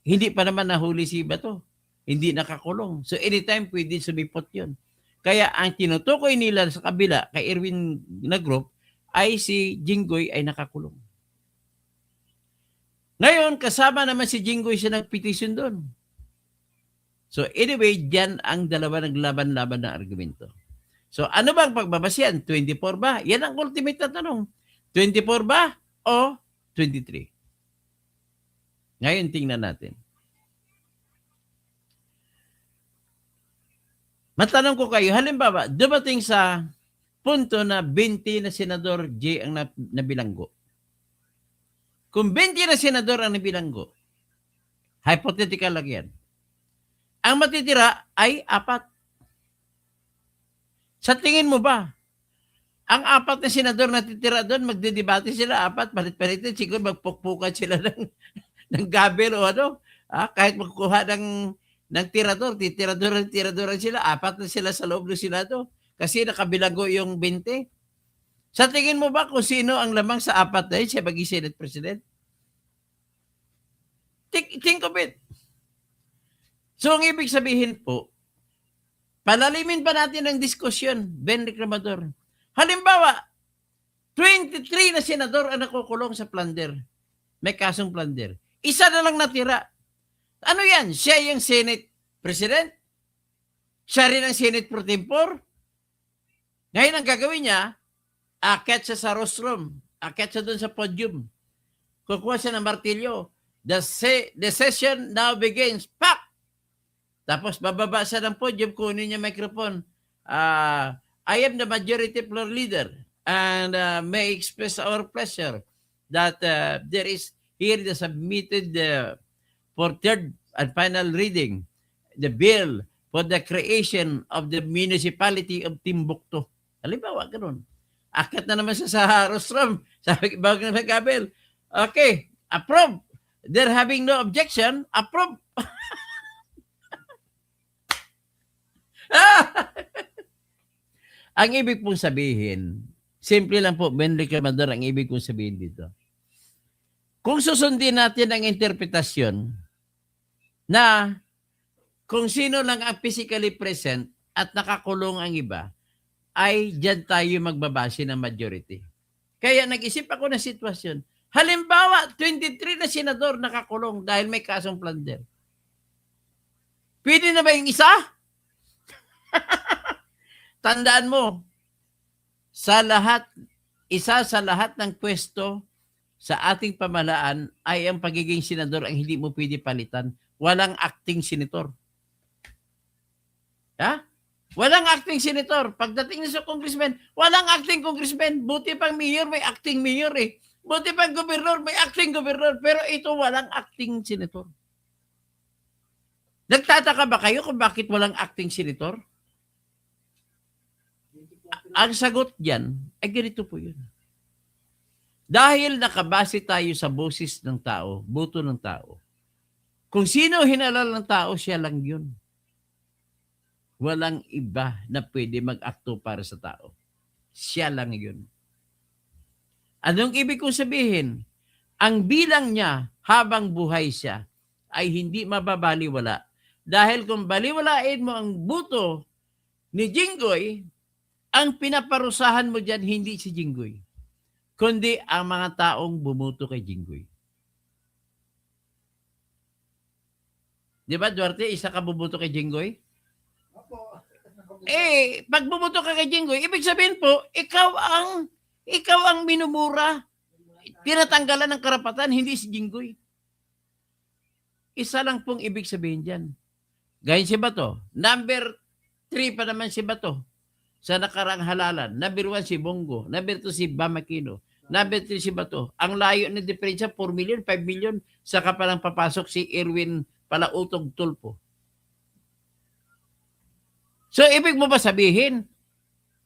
hindi pa naman nahuli si Bato. Hindi nakakulong. So anytime pwede sumipot yun. Kaya ang tinutukoy nila sa kabila kay Erwin na group ay si Jinggoy ay nakakulong. Ngayon, kasama naman si Jinggoy siya nag-petition doon. So anyway, dyan ang dalawa naglaban-laban na argumento. So ano bang pagbabasihan? 24 ba? Yan ang ultimate na tanong. 24 ba o 23? Ngayon tingnan natin. Matanong ko kayo, halimbawa, dumating sa punto na 20 na Senador J ang nabilanggo. Kung 20 na Senador ang nabilanggo, hypothetical lang yan. Ang matitira ay 4. Sa tingin mo ba, ang 4 na senador na titira doon, magdedebate sila, 4, palit-palitin, siguro magpukpukan sila ng gabel o ano, kahit magkuha ng tirador sila, 4 na sila sa loob ng Senado. kasi nakabilago yung 20. Sa tingin mo ba kung sino ang lamang sa apat na yun, siya maging Senate President? Think of it. So, ang ibig sabihin po, palalimin pa natin ang diskusyon, Ben Reklamador. Halimbawa, 23 na senador ang nakukulong sa plunder. May kasong plunder. Isa na lang natira. Ano yan? Siya yung Senate President? Siya rin ang Senate Pro Tempore? Ngayon ang gagawin niya, akyat siya sa rostrum, akyat siya doon sa podium. Kukuha siya ng martilyo. The session now begins. Pak! Tapos bababa siya ng podium, kunin niya microphone. I am the majority floor leader and may express our pleasure that there is here the submitted for third and final reading the bill for the creation of the municipality of Timbuktu. Halimbawa, ganun. Akyat na naman siya sa rostrum. Sabi, bago na Gabel, okay, approve. They're having no objection, approve. Ang ibig pong sabihin, simple lang po, Ben Reklamador, ang ibig pong sabihin dito. Kung susundin natin ang interpretasyon na kung sino lang ang physically present at nakakulong ang iba, ay dyan tayo magbabase ng majority. Kaya nag-isip ako ng sitwasyon. Halimbawa, 23 na senador nakakulong dahil may kasong plunder. Pwede na ba yung isa? Tandaan mo, isa sa lahat ng pwesto sa ating pamahalaan ay ang pagiging senador ang hindi mo pwede palitan. Walang acting senator. Ha? Walang acting senator. Pagdating sa congressman, walang acting congressman. Buti pang mayor, may acting mayor eh. Buti pang gobernador, may acting gobernador. Pero ito walang acting senator. Nagtataka ba kayo kung bakit walang acting senator? Ang sagot dyan, ay ganito po yun. Dahil nakabase tayo sa boses ng tao, boto ng tao, kung sino hinalal ng tao, siya lang yun. Walang iba na pwede mag-akto para sa tao. Siya lang yun. Anong ibig kong sabihin? Ang bilang niya habang buhay siya ay hindi mababaliwala. Dahil kung baliwalain mo ang buto ni Jinggoy, ang pinaparusahan mo dyan hindi si Jinggoy, kundi ang mga taong bumuto kay Jinggoy. Di ba, Duarte, isa ka bumuto kay Jinggoy? Eh, pag bumuto ka kay Jinggoy, ibig sabihin po, ikaw ang minumura. Tinatanggalan ng karapatan, hindi si Jinggoy. Isa lang pong ibig sabihin dyan. Gayun si Bato. Number 3 pa naman si Bato sa nakarang halalan. Number 1 si Bongo. Number 2 si Bam Aquino. Number 3 si Bato. Ang layo ng diferensya, 4 million, 5 million. Saka palang papasok si Erwin Palautog Tulpo. So, ibig mo ba sabihin,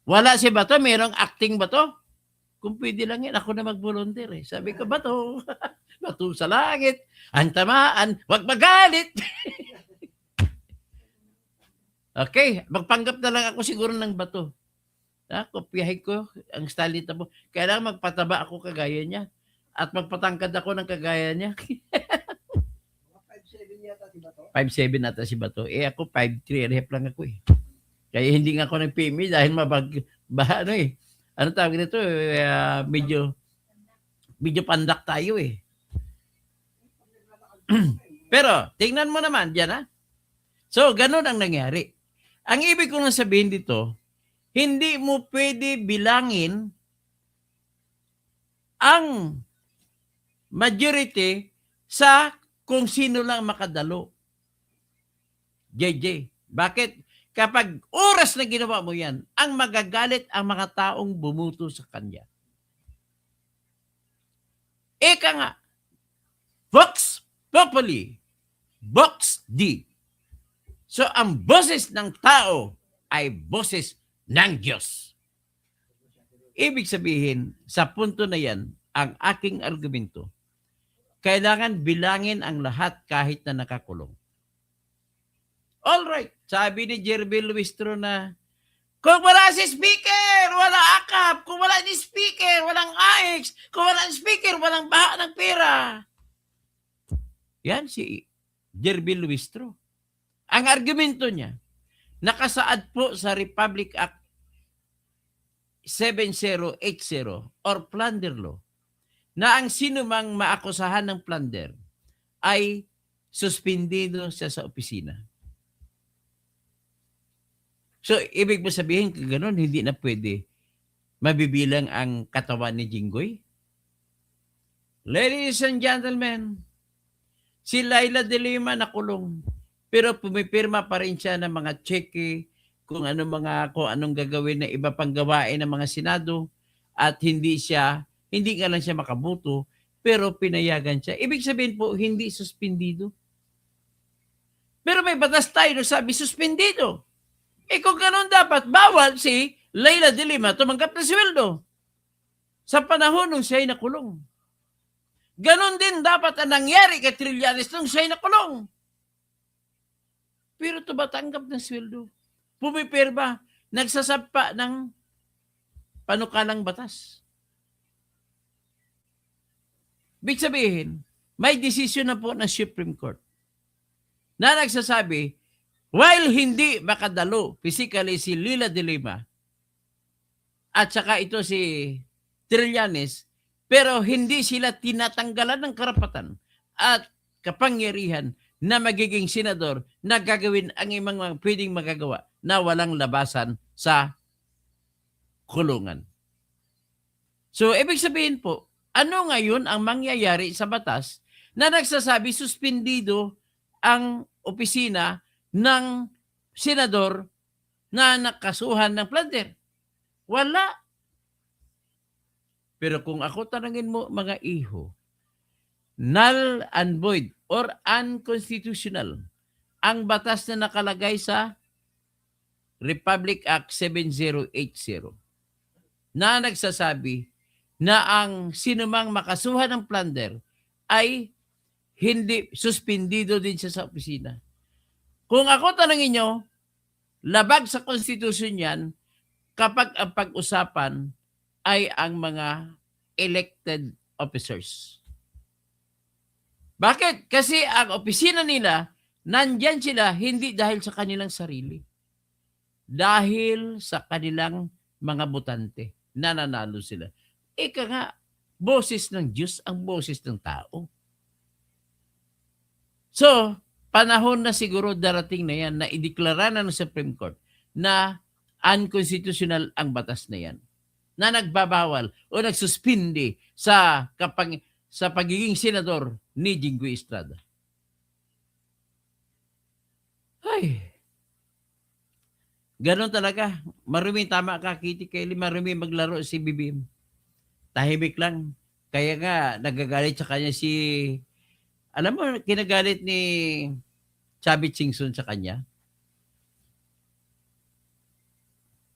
wala si Bato, mayroong acting Bato? Kung pwede lang yan, ako na mag-volunteer eh. Sabi ko, Bato, Bato sa langit, ang tamaan, wag magalit. Okay, magpanggap na lang ako siguro ng Bato. Kopyahin ko ang style mo. Kailangan magpataba ako kagaya niya. At magpatangkad ako ng kagaya niya. 5'7 yata si Bato? 5'7 nata si Bato. Eh ako 5'3 rep lang ako eh. Kaya hindi nga ako nag-PMI dahil ano eh. Ano tawag nito? Medyo pandak tayo eh. Pero, tingnan mo naman dyan ha. So, ganun ang nangyari. Ang ibig ko lang sabihin dito, hindi mo pwede bilangin ang majority sa kung sino lang makadalo. JJ, bakit? Kapag oras na ginawa mo yan, ang magagalit ang mga taong bumuto sa kanya. Eka nga, Vox Populi, Vox D. So, ang boses ng tao ay boses ng Diyos. Ibig sabihin, sa punto na yan, ang aking argumento, kailangan bilangin ang lahat kahit na nakakulong. All right, sabi ni Jerby Luistro na Kung wala si speaker, wala akap. Kung wala ni speaker, walang AX. Kung wala ni speaker, walang baha ng pera. Yan si Jervil Luistro. Ang argumento niya, nakasaad po sa Republic Act 7080 or plunder law na ang sinumang maakusahan ng plunder ay suspendido siya sa opisina. So, ibig mo sabihin, gano'n, hindi na pwede mabibilang ang katawan ni Jinggoy? Ladies and gentlemen, si Laila de Lima nakulong, pero pumipirma pa rin siya ng mga cheque, kung anong gagawin na iba pang gawain ng mga Senado, at hindi nga lang siya makabuto, pero pinayagan siya. Ibig sabihin po, hindi suspendido. Pero may batas tayo na sabi, suspendido. Kung gano'n dapat, bawal si Laila de Lima tumanggap ng sweldo sa panahon nung siya'y nakulong. Ganon din dapat ang nangyari kay Trillanes nung siya'y nakulong. Pero tumatanggap ng sweldo. Pumipirma, nagsasapa ng panukalang batas. Ibig sabihin, may desisyon na po ng Supreme Court na nagsasabi, while hindi makadalo physically si Laila de Lima at saka ito si Trillanes, pero hindi sila tinatanggalan ng karapatan at kapangyarihan na magiging senador na gagawin ang mga pwedeng magagawa na walang labasan sa kulungan. So, ibig sabihin po, ano ngayon ang mangyayari sa batas na nagsasabi suspendido ang opisina ng senador na nakasuhan ng plunder? Wala. Pero kung ako tanungin mo, mga iho, null and void or unconstitutional ang batas na nakalagay sa Republic Act 7080 na nagsasabi na ang sinumang makasuhan ng plunder ay hindi suspendido din siya sa opisina. Kung ako tanungin nyo, labag sa konstitusyon yan kapag ang pag-usapan ay ang mga elected officers. Bakit? Kasi ang opisina nila, nandyan sila hindi dahil sa kanilang sarili. Dahil sa kanilang mga botante na nanalo sila. Ika nga, boses ng Diyos ang boses ng tao. So, panahon na siguro darating na yan na ideklara na ng Supreme Court na unconstitutional ang batas na yan. Na nagbabawal o nagsuspindi sa pagiging senador ni Jinggoy Estrada. Ay, ganon talaga. Marumi, tama ka, Kitty Kelly, marumi maglaro si BBM. Tahimik lang. Kaya nga, nagagalit sa kanya alam mo, kinagalit ni Chavit Singson sa kanya.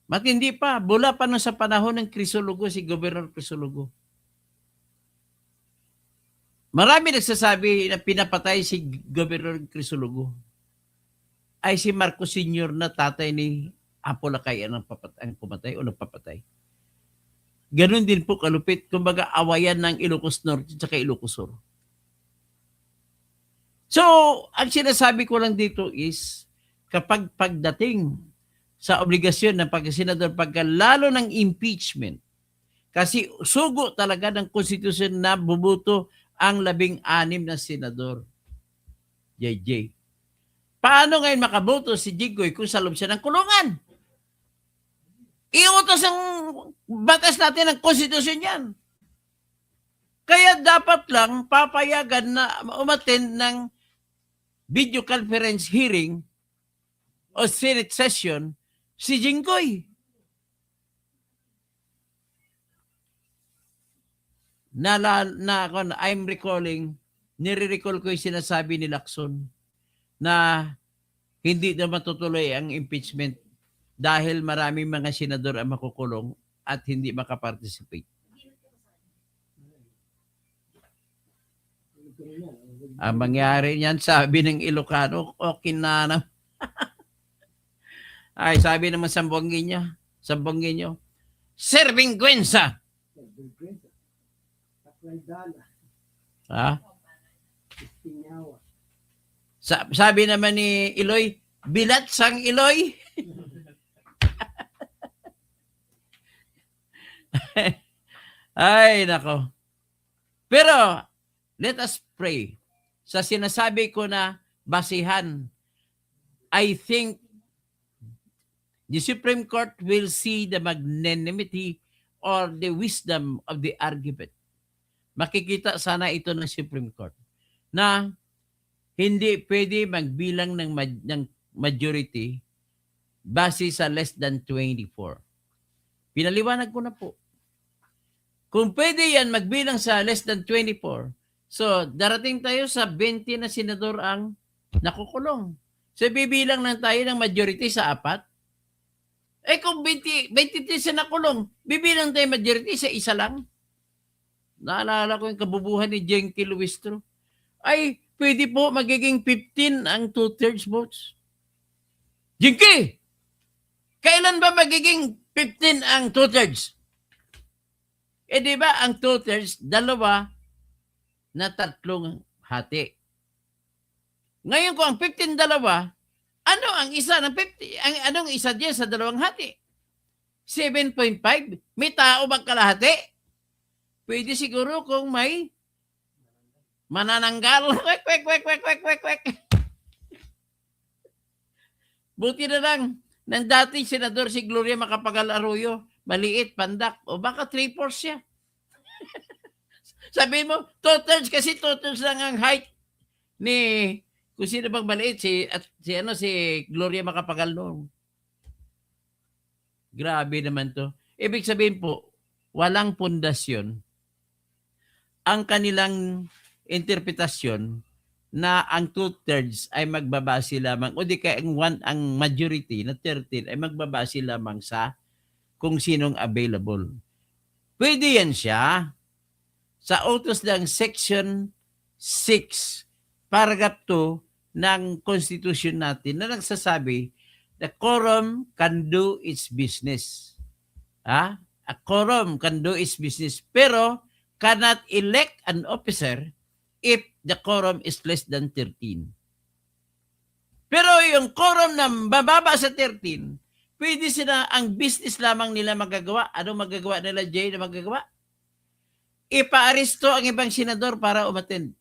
Matindi pa, bula pa nung sa panahon ng Crisologo, si Governor Crisologo. Marami nagsasabi na pinapatay si Governor Crisologo ay si Marcos Sr. na tatay ni Apo Lakay ang pumatay o nagpapatay. Ganon din po kalupit, kumbaga awayan ng Ilocos Norte at Ilocos Sur. So, ang sinasabi ko lang dito is kapag pagdating sa obligasyon ng pagkasenador, lalo ng impeachment, kasi sugo talaga ng konstitusyon na bubuto ang 16 na senador. JJ. Paano ngayon makaboto si Jinggoy kung sa loob siya ng kulungan? Iutos ang batas natin ng konstitusyon yan. Kaya dapat lang papayagan na umattend ng video conference hearing o Senate session si Jinggoy. I'm recalling, nire-recall ko yung sinasabi ni Lacson na hindi na matutuloy ang impeachment dahil maraming mga senador ang makukulong at hindi makaparticipate. Ang mangyari niyan, sabi ng Ilocano, okay na. Ay, sabi naman sa Buangin niya, Sambangin nyo. Servingüenza. Ha? Sabi naman ni Iloy, bilat sang Iloy. Ay, nako. Pero, let us pray. Sa sinasabi ko na basihan, I think the Supreme Court will see the magnanimity or the wisdom of the argument. Makikita sana ito ng Supreme Court na hindi pwede magbilang ng majority base sa less than 24. Pinaliwanag ko na po. Kung pwede yan magbilang sa less than 24, so darating tayo sa 20 na senador ang nakukulong. So bibilang lang tayo ng majority sa 4. Eh kung 23 na nakulong, bibilang tayo majority sa isa lang. Naalala ko yung kabubuhan ni Jenky Luistro. Ay, pwede po magiging 15 ang 2/3 votes. Jenky! Kailan ba magiging 15 ang 2/3? Eh di ba ang 2/3, 2 na 3 hati. Ngayon ko ang 15 dalawa, ano ang isa ng 50? Anong isa diyan sa 2 hati? 7.5? May tao bang kalahati? Pwede siguro kung may manananggal. Kwek. Buti na lang ng dating senador si Gloria Macapagal Arroyo, maliit, pandak, o baka 3/4 siya. Sabihin mo, 2/3 kasi 2/3 lang ang height ni kung sino bang maliit, si Gloria Macapagal noon. Grabe naman to. Ibig sabihin po, walang pundasyon ang kanilang interpretasyon na ang 2/3 ay magbabase lamang o di kaya ang majority na 13 ay magbabase lamang sa kung sinong available. Pwede yan siya sa utos ng Section 6, Paragraph 2 ng Constitution natin na nagsasabi the quorum can do its business. A quorum can do its business pero cannot elect an officer if the quorum is less than 13. Pero yung quorum na bababa sa 13, pwede sila, ang business lamang nila magagawa. Anong magagawa nila, Jay, na magagawa? Ipa-aresto ang ibang senador para umattend.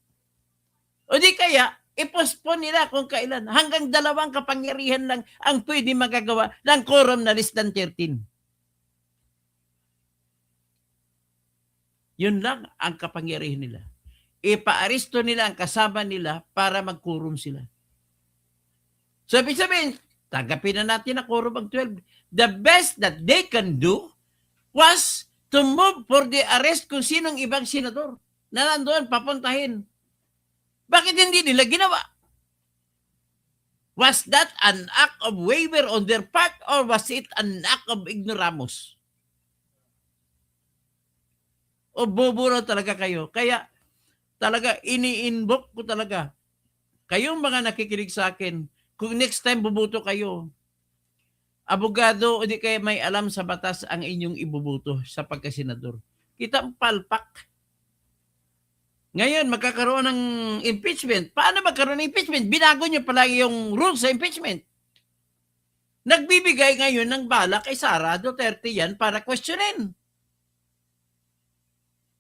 O di kaya, i-postpone nila kung kailan. Hanggang 2 kapangyarihan lang ang pwede magagawa ng quorum na less than 13. Yun lang ang kapangyarihan nila. Ipa-aresto nila ang kasama nila para mag-quorum sila. So, ibig sabihin, tagapin na natin na quorum ang 12. The best that they can do was to move for the arrest kung sinong ibang senador na nandoon papuntahin. Bakit hindi nila ginawa? Was that an act of waiver on their part or was it an act of ignoramus? O buburo talaga kayo. Kaya talaga ini-invoke ko talaga. Kayong mga nakikinig sa akin, kung next time bubuto kayo, abogado o di kayo may alam sa batas ang inyong ibubuto sa pagkasenador. Kita ang palpak. Ngayon, magkakaroon ng impeachment. Paano magkaroon ng impeachment? Binago nyo pala yung rules sa impeachment. Nagbibigay ngayon ng bala kay Sara Duterte yan para questionin.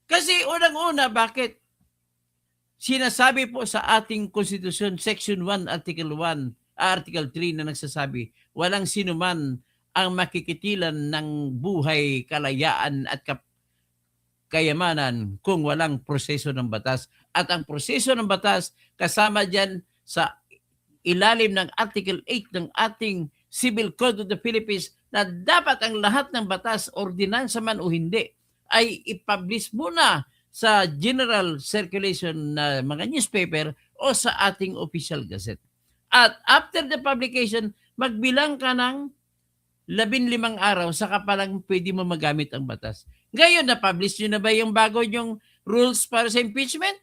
Kasi unang-una, bakit? Sinasabi po sa ating Constitution, Section 1, Article 3 na nagsasabi, walang sinuman ang makikitilan ng buhay, kalayaan at kayamanan kung walang proseso ng batas. At ang proseso ng batas kasama dyan sa ilalim ng Article 8 ng ating Civil Code of the Philippines na dapat ang lahat ng batas, ordinansa man o hindi, ay i-publish muna sa general circulation na mga newspaper o sa ating official gazette. At after the publication, magbilang ka ng 15 araw saka pa lang pwede mo magamit ang batas. Ngayon, na-publish nyo na ba yung bago nyong rules para sa impeachment?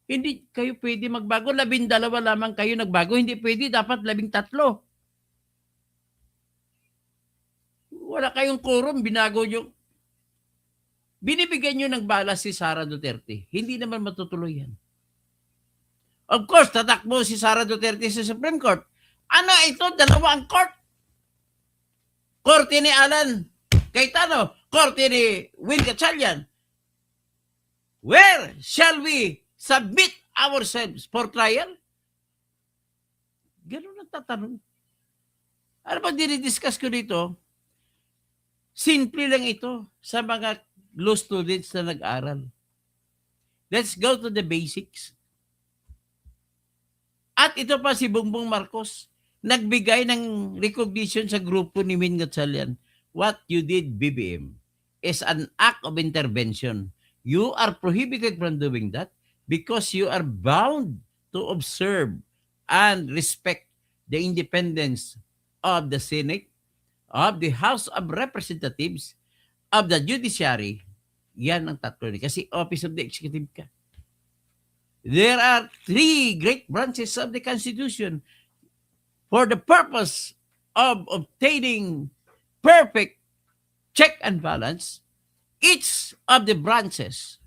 Hindi kayo pwede magbago. 12 lamang kayo nagbago. Hindi pwede. Dapat 13. wala kayong quorum, binago nyo. Binibigyan nyo ng balas si Sara Duterte. Hindi naman matutuloy yan. Of course, tatakbo si Sara Duterte sa Supreme Court. Ano ito? Dalawang court. Korte ni Alan Cayetano, korte ni Will Gatchalian. Where shall we submit ourselves for trial? Ganun ang tatanong. Ano ba dinidiscuss ko dito? Simple lang ito sa mga law students na nag-aral. Let's go to the basics. At ito pa si Bongbong Marcos, nagbigay ng recognition sa grupo ni Win Gatchalian. What you did, BBM, is an act of intervention. You are prohibited from doing that because you are bound to observe and respect the independence of the Senate, of the House of Representatives, of the Judiciary. Yan ang tatlo. Kasi Office of the Executive ka. There are 3 great branches of the Constitution for the purpose of obtaining perfect check and balance. Each of the branches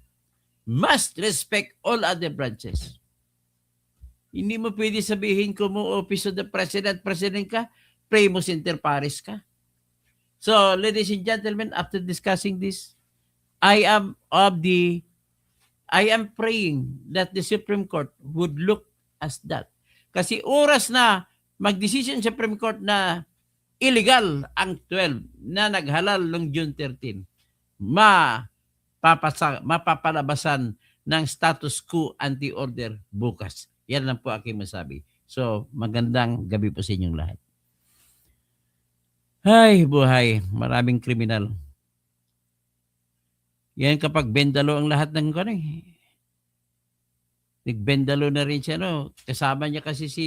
must respect all other branches. Hindi mo pwede sabihin kung mo Office of the President ka, primus inter pares ka. So, ladies and gentlemen, after discussing this, I am praying that the Supreme Court would look as that. Kasi oras na mag-decision sa Supreme Court na illegal ang 12 na naghalal noong June 13, mapapalabasan ng status quo anti-order bukas. Yan lang po aking masabi. So, magandang gabi po sa inyong lahat. Ay, buhay. Maraming kriminal. Yan kapag bendalo ang lahat ng ano eh. Nagbendalo na rin siya, no? Kasama niya kasi si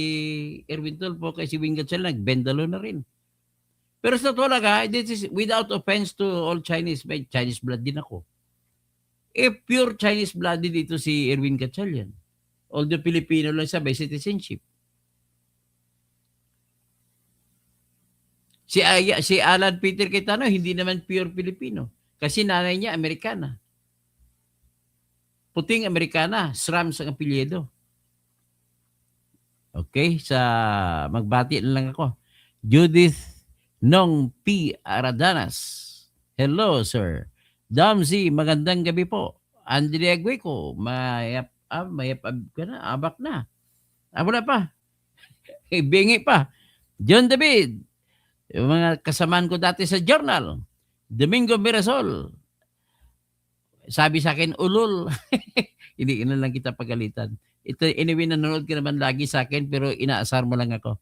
Erwin Tulfo, kasi si Win Gatchalian, nagbendalo na rin. Pero sa talaga, this is without offense to all Chinese, may Chinese blood din ako. Pure Chinese blood din dito si Erwin Gatchalian. Although Filipino lang siya by citizenship. Si Alan Peter Cayetano, hindi naman pure Filipino. Kasi nanay niya, Amerikana. Puting Amerikana, Srams ang apelyido. Okay, magbati na lang ako. Judith Nong P. Aradanas. Hello, sir. Damsi, magandang gabi po. Andrea Gueco, abak na. Wala pa. Bingi pa. John David, yung mga kasamaan ko dati sa journal. Domingo Mirasol. Sabi sa akin, ulol. Hindi na lang kita pagalitan. Ito, anyway, nanonood ka naman lagi sa akin, pero inaasar mo lang ako.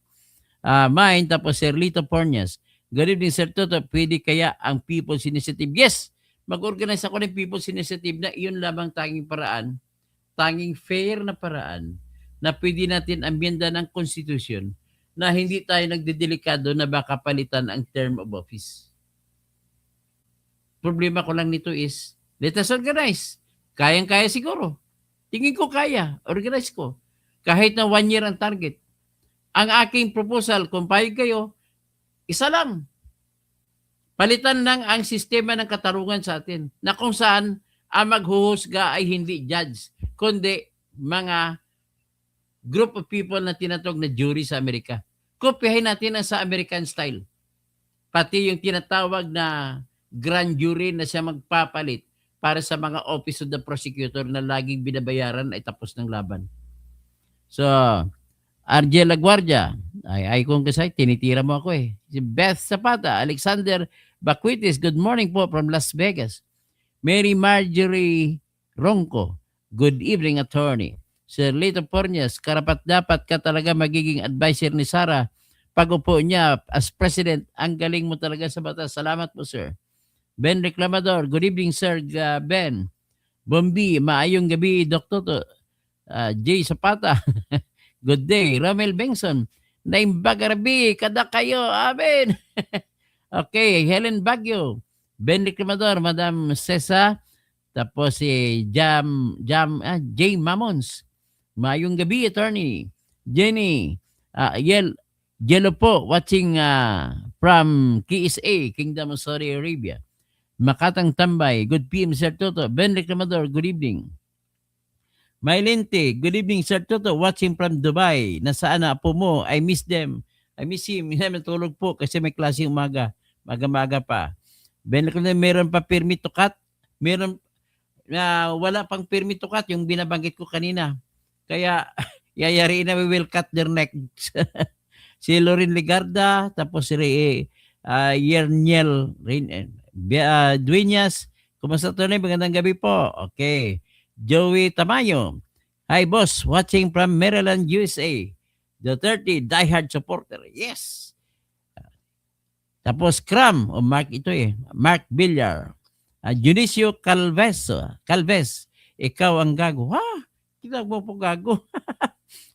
Mine, tapos Sir Lito Pornias. Good evening, Sir Toto. Pwede kaya ang People's Initiative? Yes! Mag-organize ako ng People's Initiative na iyon lamang tanging paraan, tanging fair na paraan na pwede natin amyenda ng Constitution na hindi tayo nagdedelikado na baka palitan ang term of office. Problema ko lang nito is, let us organize. Kayang-kaya siguro. Tingin ko kaya. Organize ko. Kahit na 1 year ang target. Ang aking proposal, kung payag kayo, isa lang. Palitan lang ang sistema ng katarungan sa atin na kung saan ang maghuhusga ay hindi judge, kundi mga group of people na tinatawag na jury sa Amerika. Kopyahin natin ang sa American style. Pati yung tinatawag na grand jury na siya magpapalit para sa mga office of the prosecutor na laging binabayaran ay tapos ng laban. So, RJ Laguardia, ay kung kasi tinitira mo ako eh. Si Beth Zapata, Alexander Baquitis, good morning po from Las Vegas. Mary Marjorie Ronco, good evening attorney. Sir Lito Pornias, karapat-dapat ka talaga magiging advisor ni Sara pag upo niya as president. Ang galing mo talaga sa batas. Salamat po, sir. Ben Reclamador, good evening, Sir Ben. Bombi, maayong gabi, Dr. Jay Zapata, good day. Romel Bengson, naimbagarabi, kada kayo, amen. Okay, Helen Baguio, Ben Reclamador, Madam Cesa, tapos si Jay Mamons, maayong gabi, attorney. Jenny, Jello po, watching from KSA, Kingdom of Saudi Arabia. Makatang Tambay, good PM, Sir Toto. Ben Reclamador, good evening. Maylente, good evening, Sir Toto. Watching from Dubai. Nasaan na po mo? I miss them. I miss him. Hindi tulog po kasi may klase umaga. Maga-maga pa. Ben Reclamador, meron pa permit to cut? Meron, wala pang permit to cut, yung binabanggit ko kanina. Kaya, yayari na we will cut their necks. Si Lorin Ligarda, tapos si Yerniel Dueñas. Kumusta to na? Magandang gabi po. Okay. Joey Tamayo. Hi boss, watching from Maryland, USA. The 30 diehard supporter. Yes. Tapos Cram, o Mark ito Mark Villar. Junicio Calves. Ikaw ang gago. Ha? Kita mo po gago.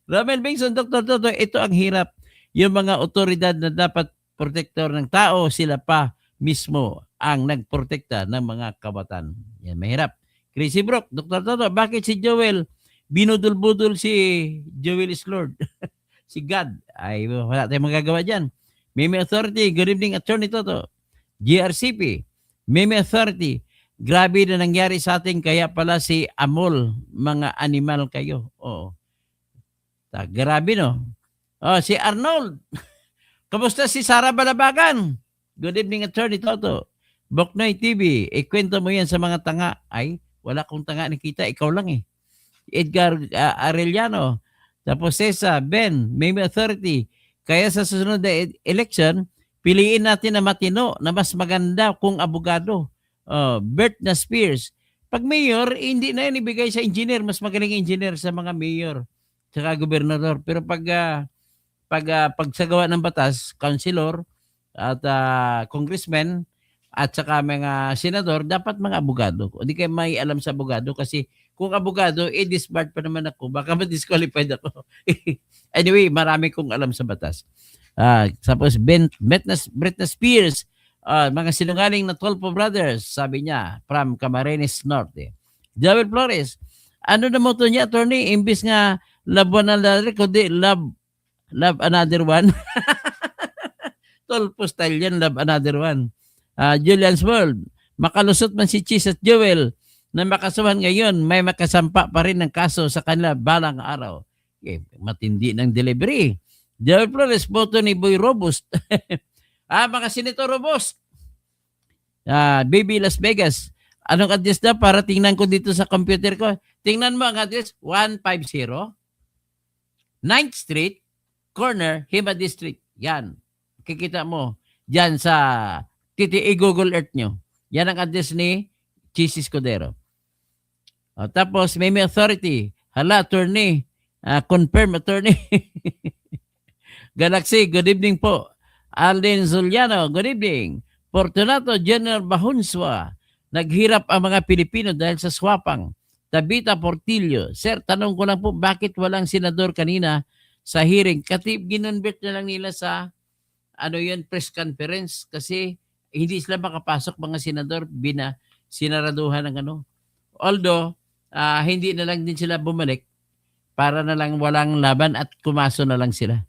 Ramel Bingson, Dr. Toto, ito ang hirap. Yung mga otoridad na dapat protektor ng tao, sila pa mismo ang nagprotekta ng mga kabatan. Yan, mahirap. Crazy Brook, Dr. Toto, bakit si Joel binudul-budul si Joel is Lord? Si God. Ay, wala tayong magagawa dyan. Meme Authority, good evening, Attorney Toto. GRCP, Meme Authority, grabe na nangyari sa atin, kaya pala si Amol, mga animal kayo. Oo. Grabe, no? Oh, si Arnold. Kamusta si Sara Balabagan? Good evening, Attorney Toto. Boknoy TV, ikwento mo yan sa mga tanga. Ay, wala kong tanga nakita, ikaw lang eh. Edgar Arellano. Tapos Cesa, Ben, Meme Authority. Kaya sa susunod na election, piliin natin na matino, na mas maganda kung abogado. Bert na Spears. Pag mayor, hindi na yan ibigay sa engineer. Mas magaling engineer sa mga mayor, saka gobernador. Pero pagsagawa ng batas, councilor at congressman at saka mga senador, dapat mga abogado. Hindi kayo may alam sa abogado kasi kung abogado, disbarred pa naman ako. Baka ma-disqualified ako. Anyway, marami kong alam sa batas. Tapos Britney Spears, mga sinungaling na Tolpo Brothers, sabi niya, from Camarines Norte. Joel Flores, ano na moto niya, attorney? Imbis nga love one another, kundi love another one. Tolpo style yan, love another one. Julian's World, makalusot man si Cheese at Joel na makasuhan ngayon, may makasampa pa rin ng kaso sa kanila balang araw. Matindi ng delivery. Joel Flores, boto ni Boy Robust. Mga Senator Robust. Baby Las Vegas, anong address na para tingnan ko dito sa computer ko? Tingnan mo ang address, 150 9th Street, corner, Hima District. Yan. Kikita mo dyan sa Google Earth nyo. Yan ang address ni Cheese Escudero. Tapos, Meme Authority. Hala, attorney. Confirm, attorney. Galaxy, good evening po. Alden Zuliano, good evening. Fortunato General Bahunswa. Naghirap ang mga Pilipino dahil sa swapang. Tabita Portillo. Sir, tanong ko lang po, bakit walang senador kanina sa hearing? Ginonvert na lang nila sa press conference kasi hindi sila makapasok mga senador, sinaraduhan ng Although, hindi na lang din sila bumalik para na lang walang laban at kumaso na lang sila.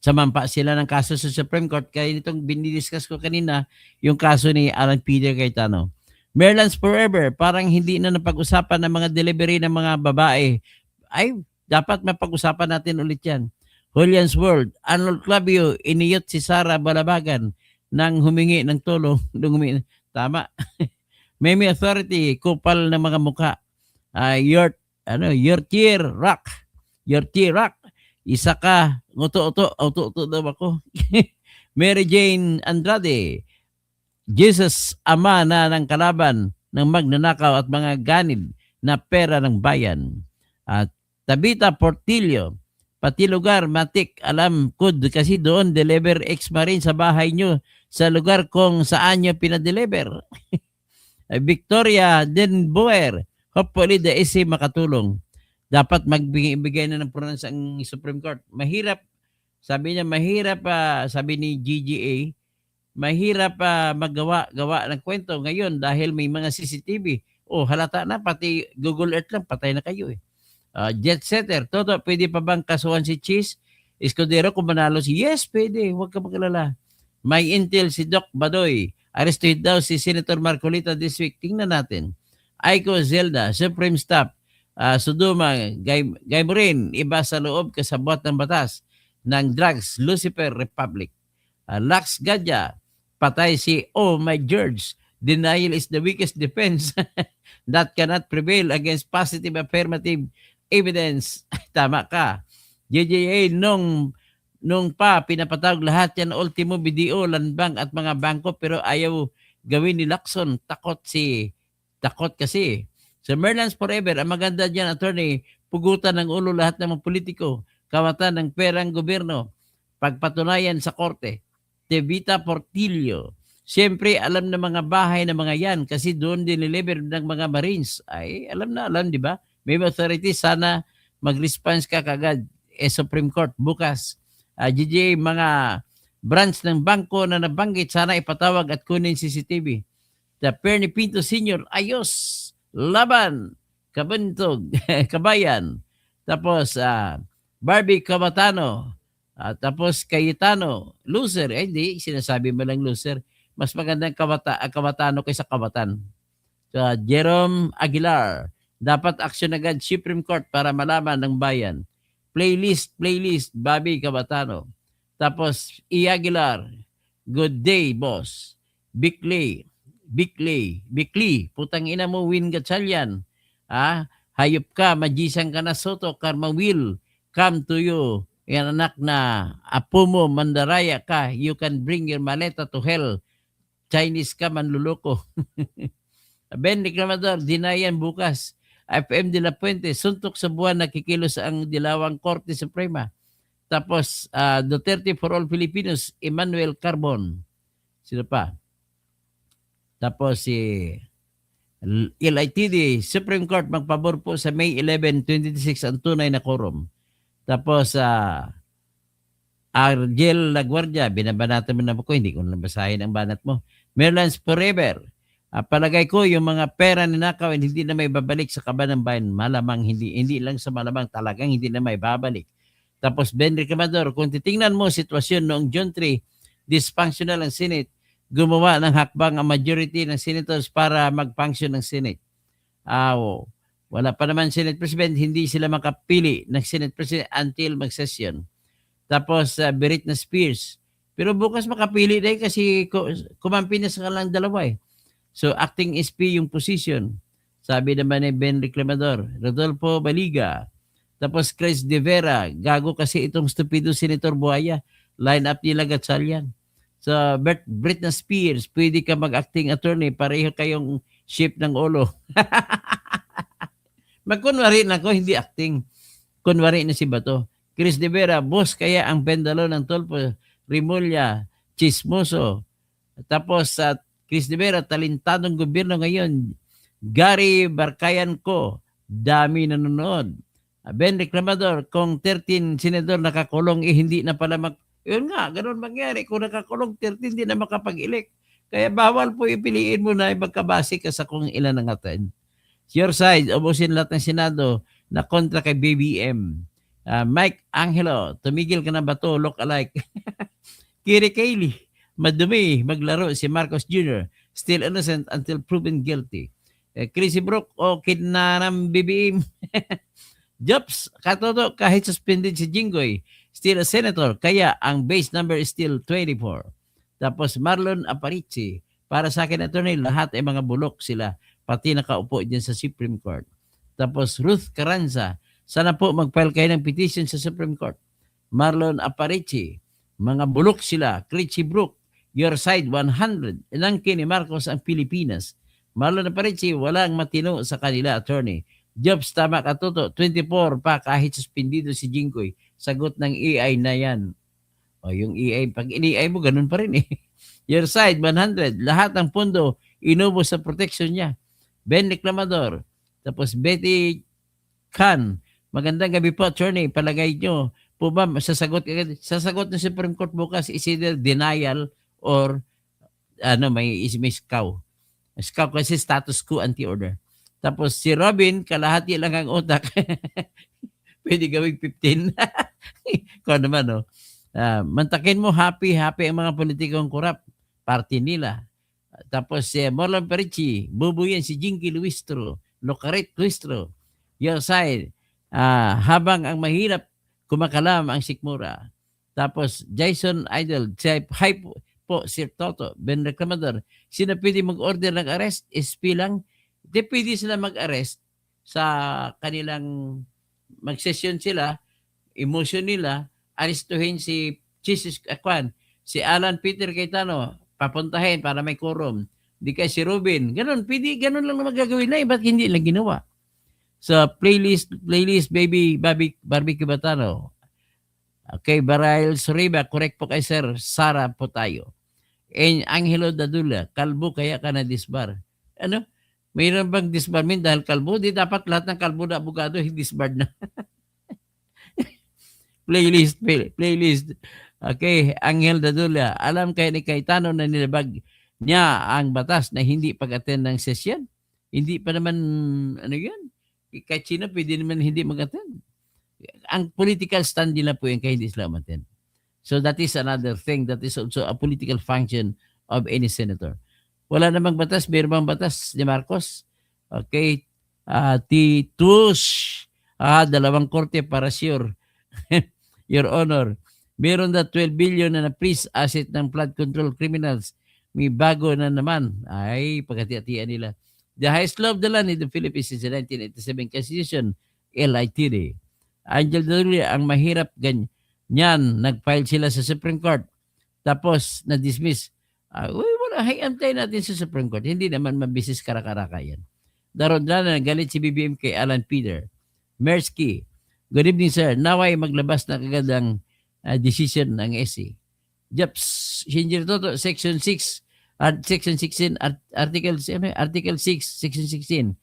Samampa sila ng kaso sa Supreme Court. Kaya itong binidiscuss ko kanina, yung kaso ni Alan Peter Cayetano. Maryland's Forever, parang hindi na napag-usapan ng mga delivery ng mga babae. Ay, dapat mapag-usapan natin ulit yan. Julian's World, Arnold Clavio, iniyot si Sara Balabagan nang humingi ng tulong. Tama. Meme Authority, kupal ng mga mukha. Yortier Rock. Isa ka, auto daw ako. Mary Jane Andrade, Jesus, ama na ng kalaban ng magnanakaw at mga ganid na pera ng bayan. At Tabita Portillo, pati lugar, matik, alam ko kasi doon deliver ex-marine sa bahay nyo sa lugar kung saan nyo pinadeliver. Victoria Denboer, hopefully the essay makatulong. Dapat magbigay na ng pronounce ang Supreme Court. Mahirap, sabi niya, sabi ni GGA, mahirap magawa ng kwento ngayon dahil may mga CCTV. Halata na, pati Google Earth lang, patay na kayo eh. Jet Setter, Toto, pwede pa bang kasuhan si Cheese? Escudero kung manalo si yes, pwede, huwag ka magalala. May intel si Doc Badoy. Arrested daw si Senator Marcolita this week. Tingnan natin. Aiko Zelda, Supreme Staff, Suduma, Gay Morin, iba sa loob kasabot ng batas ng drugs, Lucifer Republic. Lax Gadya, patay si Oh My George. Denial is the weakest defense that cannot prevail against positive affirmative evidence. Tama ka. JJA, nung pa pinapatawag lahat yan, ultimo BDO, landbang at mga bangko, pero ayaw gawin ni Lacson. Takot kasi. So Merlans Forever, ang maganda dyan, attorney, pugutan ng ulo lahat ng mga politiko, kawatan ng perang gobyerno, pagpatunayan sa korte. Tevita Portillo, siyempre alam ng mga bahay ng mga yan kasi doon diniliver ng mga Marines. Ay, alam, di ba? May authority, sana mag-response ka kagad. Supreme Court bukas. GJ, mga branch ng bangko na nabanggit, sana ipatawag at kunin CCTV. The Perny Pinto Sr., ayos, laban, kabantog, kabayan. Tapos, Barbie Kabatano, tapos Cayetano, loser. Hindi, sinasabi mo lang loser. Mas magandang Kabatano kaysa Kabatan. So, Jerome Aguilar, dapat action agad Supreme Court para malaman ng bayan. Playlist, Bobby Kabatano. Tapos, E. Aguilar, good day, boss. Bickley, putang ina mo, Win Gatchalian. Hayop ka, majisang ka na Soto, Karma will come to you. Yan anak na apo mo, mandaraya ka, you can bring your maleta to hell. Chinese ka, manluloko. Ben Reclamador, dinayan bukas. FM de la Puente, suntok sa buwan, nakikilos ang Dilawang Korte Suprema. Tapos, Duterte for all Filipinos, Emmanuel Carbon. Sino pa? Tapos, si LITD, Supreme Court, magpabor po sa May 11, 2026 ang tunay na quorum. Tapos, Argel Laguardia, binabanatan mo na po ko, hindi ko nabasahin ang banat mo. Merlans Forever, palagay ko yung mga pera ninakaw hindi na may babalik sa kaban ng bayan. Malamang hindi lang sa malamang, talagang hindi na may babalik. Tapos Ben Reclamador, kung titingnan mo sitwasyon noong June 3, dysfunctional ang Senate, gumawa ng hakbang ang majority ng senators para mag-function ng Senate. Wala pa naman Senate President, hindi sila makapili ng Senate President until mag-session. Tapos Britney Spears, pero bukas makapili dahil kasi kumampi na sa kalang dalawa eh. So, acting SP yung position. Sabi naman ni Ben Reclamador, Rodolfo Baliga. Tapos Chris De Vera, gago kasi itong stupido Senator Buhaya. Line up nila Gatchalian. So, Britney Spears, pwede ka mag-acting attorney, pareho kayong ship ng ulo. Magkunwari na ko, hindi acting. Kunwari na si Bato. Chris De Vera, boss kaya ang pendalo ng Tolpo, Rimulya, Chismoso. Tapos sa Chris De Vera, talentadong gobyerno ngayon. Gary Barkayan ko, dami nanonood. Ben Reclamador, kung 13 senador nakakulong, hindi na pala yun nga, ganun mangyari. Kung nakakulong 13, hindi na makapag-elect. Kaya bawal po ipiliin mo na magkabase ka sa kung ilan ang attend. Your side, ubusin lahat ng Senado na kontra kay BBM. Mike Angelo, tumigil ka na ba to? Look alike. Kiri Kaylee, madumi, maglaro si Marcos Jr. Still innocent until proven guilty. Chrissy Brook, okay na ng BBM. Jobs, katoto, kahit suspended si Jinggoy, still a senator, kaya ang base number is still 24. Tapos Marlon Aparici, para sa akin attorney, lahat ay mga bulok sila, pati nakaupo dyan sa Supreme Court. Tapos Ruth Carranza, sana po mag-file kayo ng petition sa Supreme Court. Marlon Aparici, mga bulok sila. Chrissy Brook, your side 100. Inangkin ni Marcos ang Pilipinas. Marlon Aparici, walang matino sa kanila attorney. Jobs, tama ka toto, 24 pa kahit suspendido si Jinggoy. Sagot ng AI na yan. O yung AI, pag in-AI mo, ganun pa rin eh. Your side, 100. Lahat ng pondo, inubos sa protection niya. Ben Reclamador. Tapos Betty Khan. Magandang gabi po, attorney. Palagay nyo, po ba, sasagot ng Supreme Court bukas is either denial or may scow. Scow kasi status quo anti-order. Tapos si Robin, kalahati lang ang utak. Pwede gawing 15. Ikaw naman, no? Mantakin mo, happy ang mga politikong korap. Party nila. Tapos si Marlon Perici, bubuyan si Jinky Luistro, Locaret Luistro. Your side, habang ang mahirap, kumakalam ang sikmura. Tapos Jason Idol, hi po, Sir Toto, Ben Reclamador, sino pwede mag-order ng arrest? SP lang. Di pwede sila mag-arrest sa kanilang mag-session sila, emotion nila, aristuhin si Jesus Akwan, si Alan Peter Cayetano, papuntahin para may quorum. Di kaya si Robin. Ganun, pwede, ganun lang naman gagawin na. Ba't hindi lang ginawa? So, playlist, baby, barbecue Batano. Okay, Barail Suriba, correct po kay Sir Sara po tayo. And Angelo Dadula, kalbo kaya ka na disbar. Ano? Mayroon bang disbarmin dahil kalbo? Di dapat lahat ng kalbo na abogado disbarred na. playlist. Okay, Angel Dadula, alam kayo ni Cayetano na nilabag niya ang batas na hindi pag-attend ng session? Hindi pa naman, ano yun? Kahit sino pwede naman hindi mag-attend. Ang political stand nila po yun kaya hindi sila mag-attend. So that is another thing. That is also a political function of any senator. Wala namang batas. Meron bang batas ni Marcos? Okay. Titus. 2 korte para sure. Your Honor. Meron na 12 billion na na-freeze asset ng flood control criminals. May bago na naman. Ay, pagkati-atian nila. The highest law of the land in the Philippines is the 1987 Constitution, LITD. Angel Doria, ang mahirap ganyan, nag-file sila sa Supreme Court. Tapos, na-dismiss. Wala, antay natin sa Supreme Court. Hindi naman mabisis karakaraka yan. Daron na galit si BBM kay Alan Peter. Mersky, good evening sir. Naway maglabas na kagad ang decision ng SC. Japs, Shinjir Toto, Section 6, Section 16, Article 6, Section 16.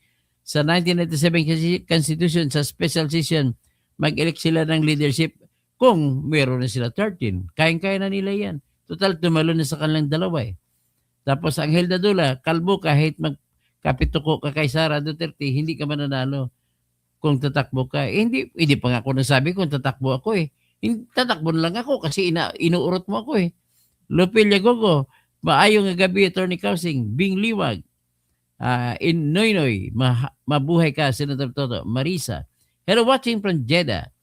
Sa 1997 Constitution, sa special session, mag-elect sila ng leadership kung meron na sila 13. Kayang-kaya na nila yan. Total, tumalo na sa kanilang dalawa eh. Tapos ang Angel Dadula, kalbo kahit magkapituko ka kay Sara Duterte, hindi ka mananalo kung tatakbo ka. Hindi pa nga ako nasabi kung tatakbo ako eh. Tatakbo lang ako kasi inuurot mo ako eh. Lupil Yagogo, maayong gabi, Attorney Kausing, Bing Liwag, in Noynoy, mabuhay ka, Senator Toto, Marisa. Hello, watching from Jeddah,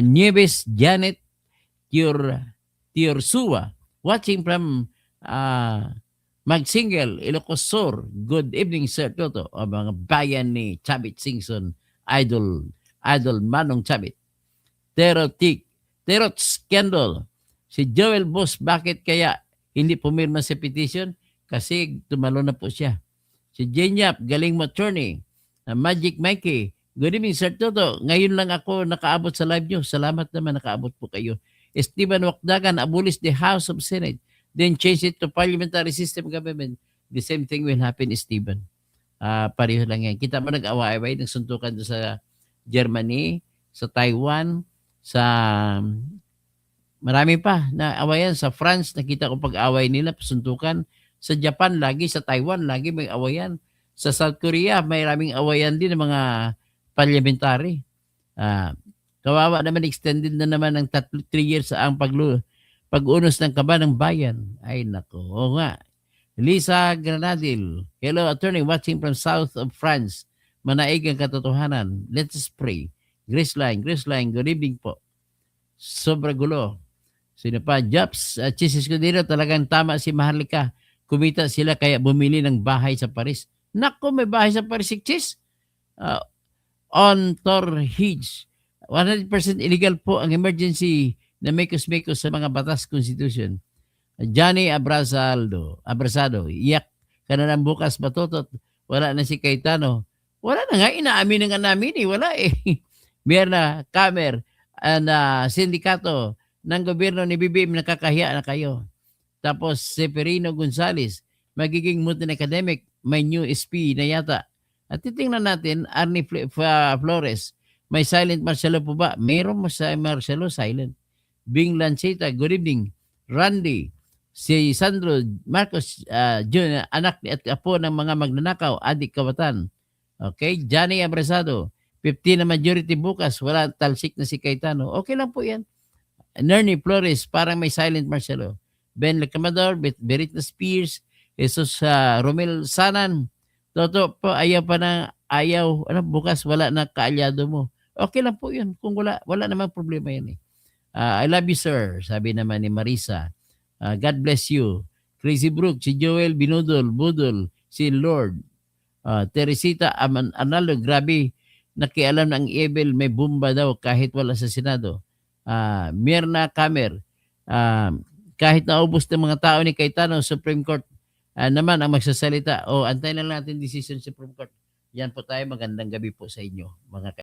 Nieves Janet Tiorsua, watching from Magsingal, Ilocos Sur. Good evening, Sir Toto, o mga bayan ni Chabit Singson, Idol Manong Chabit. Terot Scandal, si Joel Boss, bakit kaya hindi pumirma sa petition? Kasi tumalo na po siya. Si Jenyap, galing mo attorney. Magic Mikey, good evening Sir Toto. Ngayon lang ako nakaabot sa live nyo. Salamat naman, nakaabot po kayo. Esteban Wakdagan, abolish the House of Senate. Then change it to parliamentary system government. The same thing will happen, Esteban. Pareho lang yan. Kita mo nag-away-away, nagsuntukan doon sa Germany, sa Taiwan, sa marami pa na awayan. Sa France, nakita ko pag-away nila, pasuntukan. Sa Japan, lagi. Sa Taiwan, lagi may awayan. Sa South Korea, may maraming awayan din ng mga parliamentary. Kawawa naman, extended na naman ng 3 years ang pag-unos ng kaba ng bayan. Ay, nako. Oo nga. Lisa Granadil. Hello, attorney, watching from south of France. Manaig ang katotohanan. Let us pray. Grace Line, good evening po. Sobra gulo. Sino pa? Japs, Chisis Cudero, talagang tama si Maharlika. Kumita sila kaya bumili ng bahay sa Paris. Nako, may bahay sa Paris, Chis. On Torhidge. 100% illegal po ang emergency na mekos-mekos sa mga batas constitution. Johnny Abrasado, iyak ka na lang bukas, Batotot. Wala na si Cayetano. Wala na nga, inaamin na nga namin eh. Wala eh. Mierna, Kamer, sindikato ng gobyerno ni BBM, nakakahiya na kayo. Tapos Severino Gonzales, magiging mutin academic, may new SP na yata. At titingnan natin, Arnie Flores, may silent Marcelo po ba? Meron mo sa Marcelo, silent. Bing Lanceta, good evening. Randy, si Sandro Marcos Jr., anak at apo ng mga magnanakaw, adik Kawatan. Okay, Johnny Abrasado, 15 na majority bukas, wala talsik na si Cayetano. Okay lang po yan. Nernie Flores, parang may silent Marcelo. Ben Lecamador, Berita Spears, Jesus Romel Sanan. Toto po, ayaw pa na, bukas wala na kaalyado mo. Okay lang po yun. Kung wala namang problema yan eh. I love you, sir, sabi naman ni Marisa. God bless you. Crazy Brook, si Joel Budol, si Lord. Teresita Analo, grabe, nakialam ng Ebel, may bomba daw kahit wala sa Senado. Mirna Kamer, kahit naubos ng mga tao ni Cayetano, Supreme Court naman ang magsasalita. Antayin lang natin decision sa Supreme Court. Yan po tayo, magandang gabi po sa inyo, mga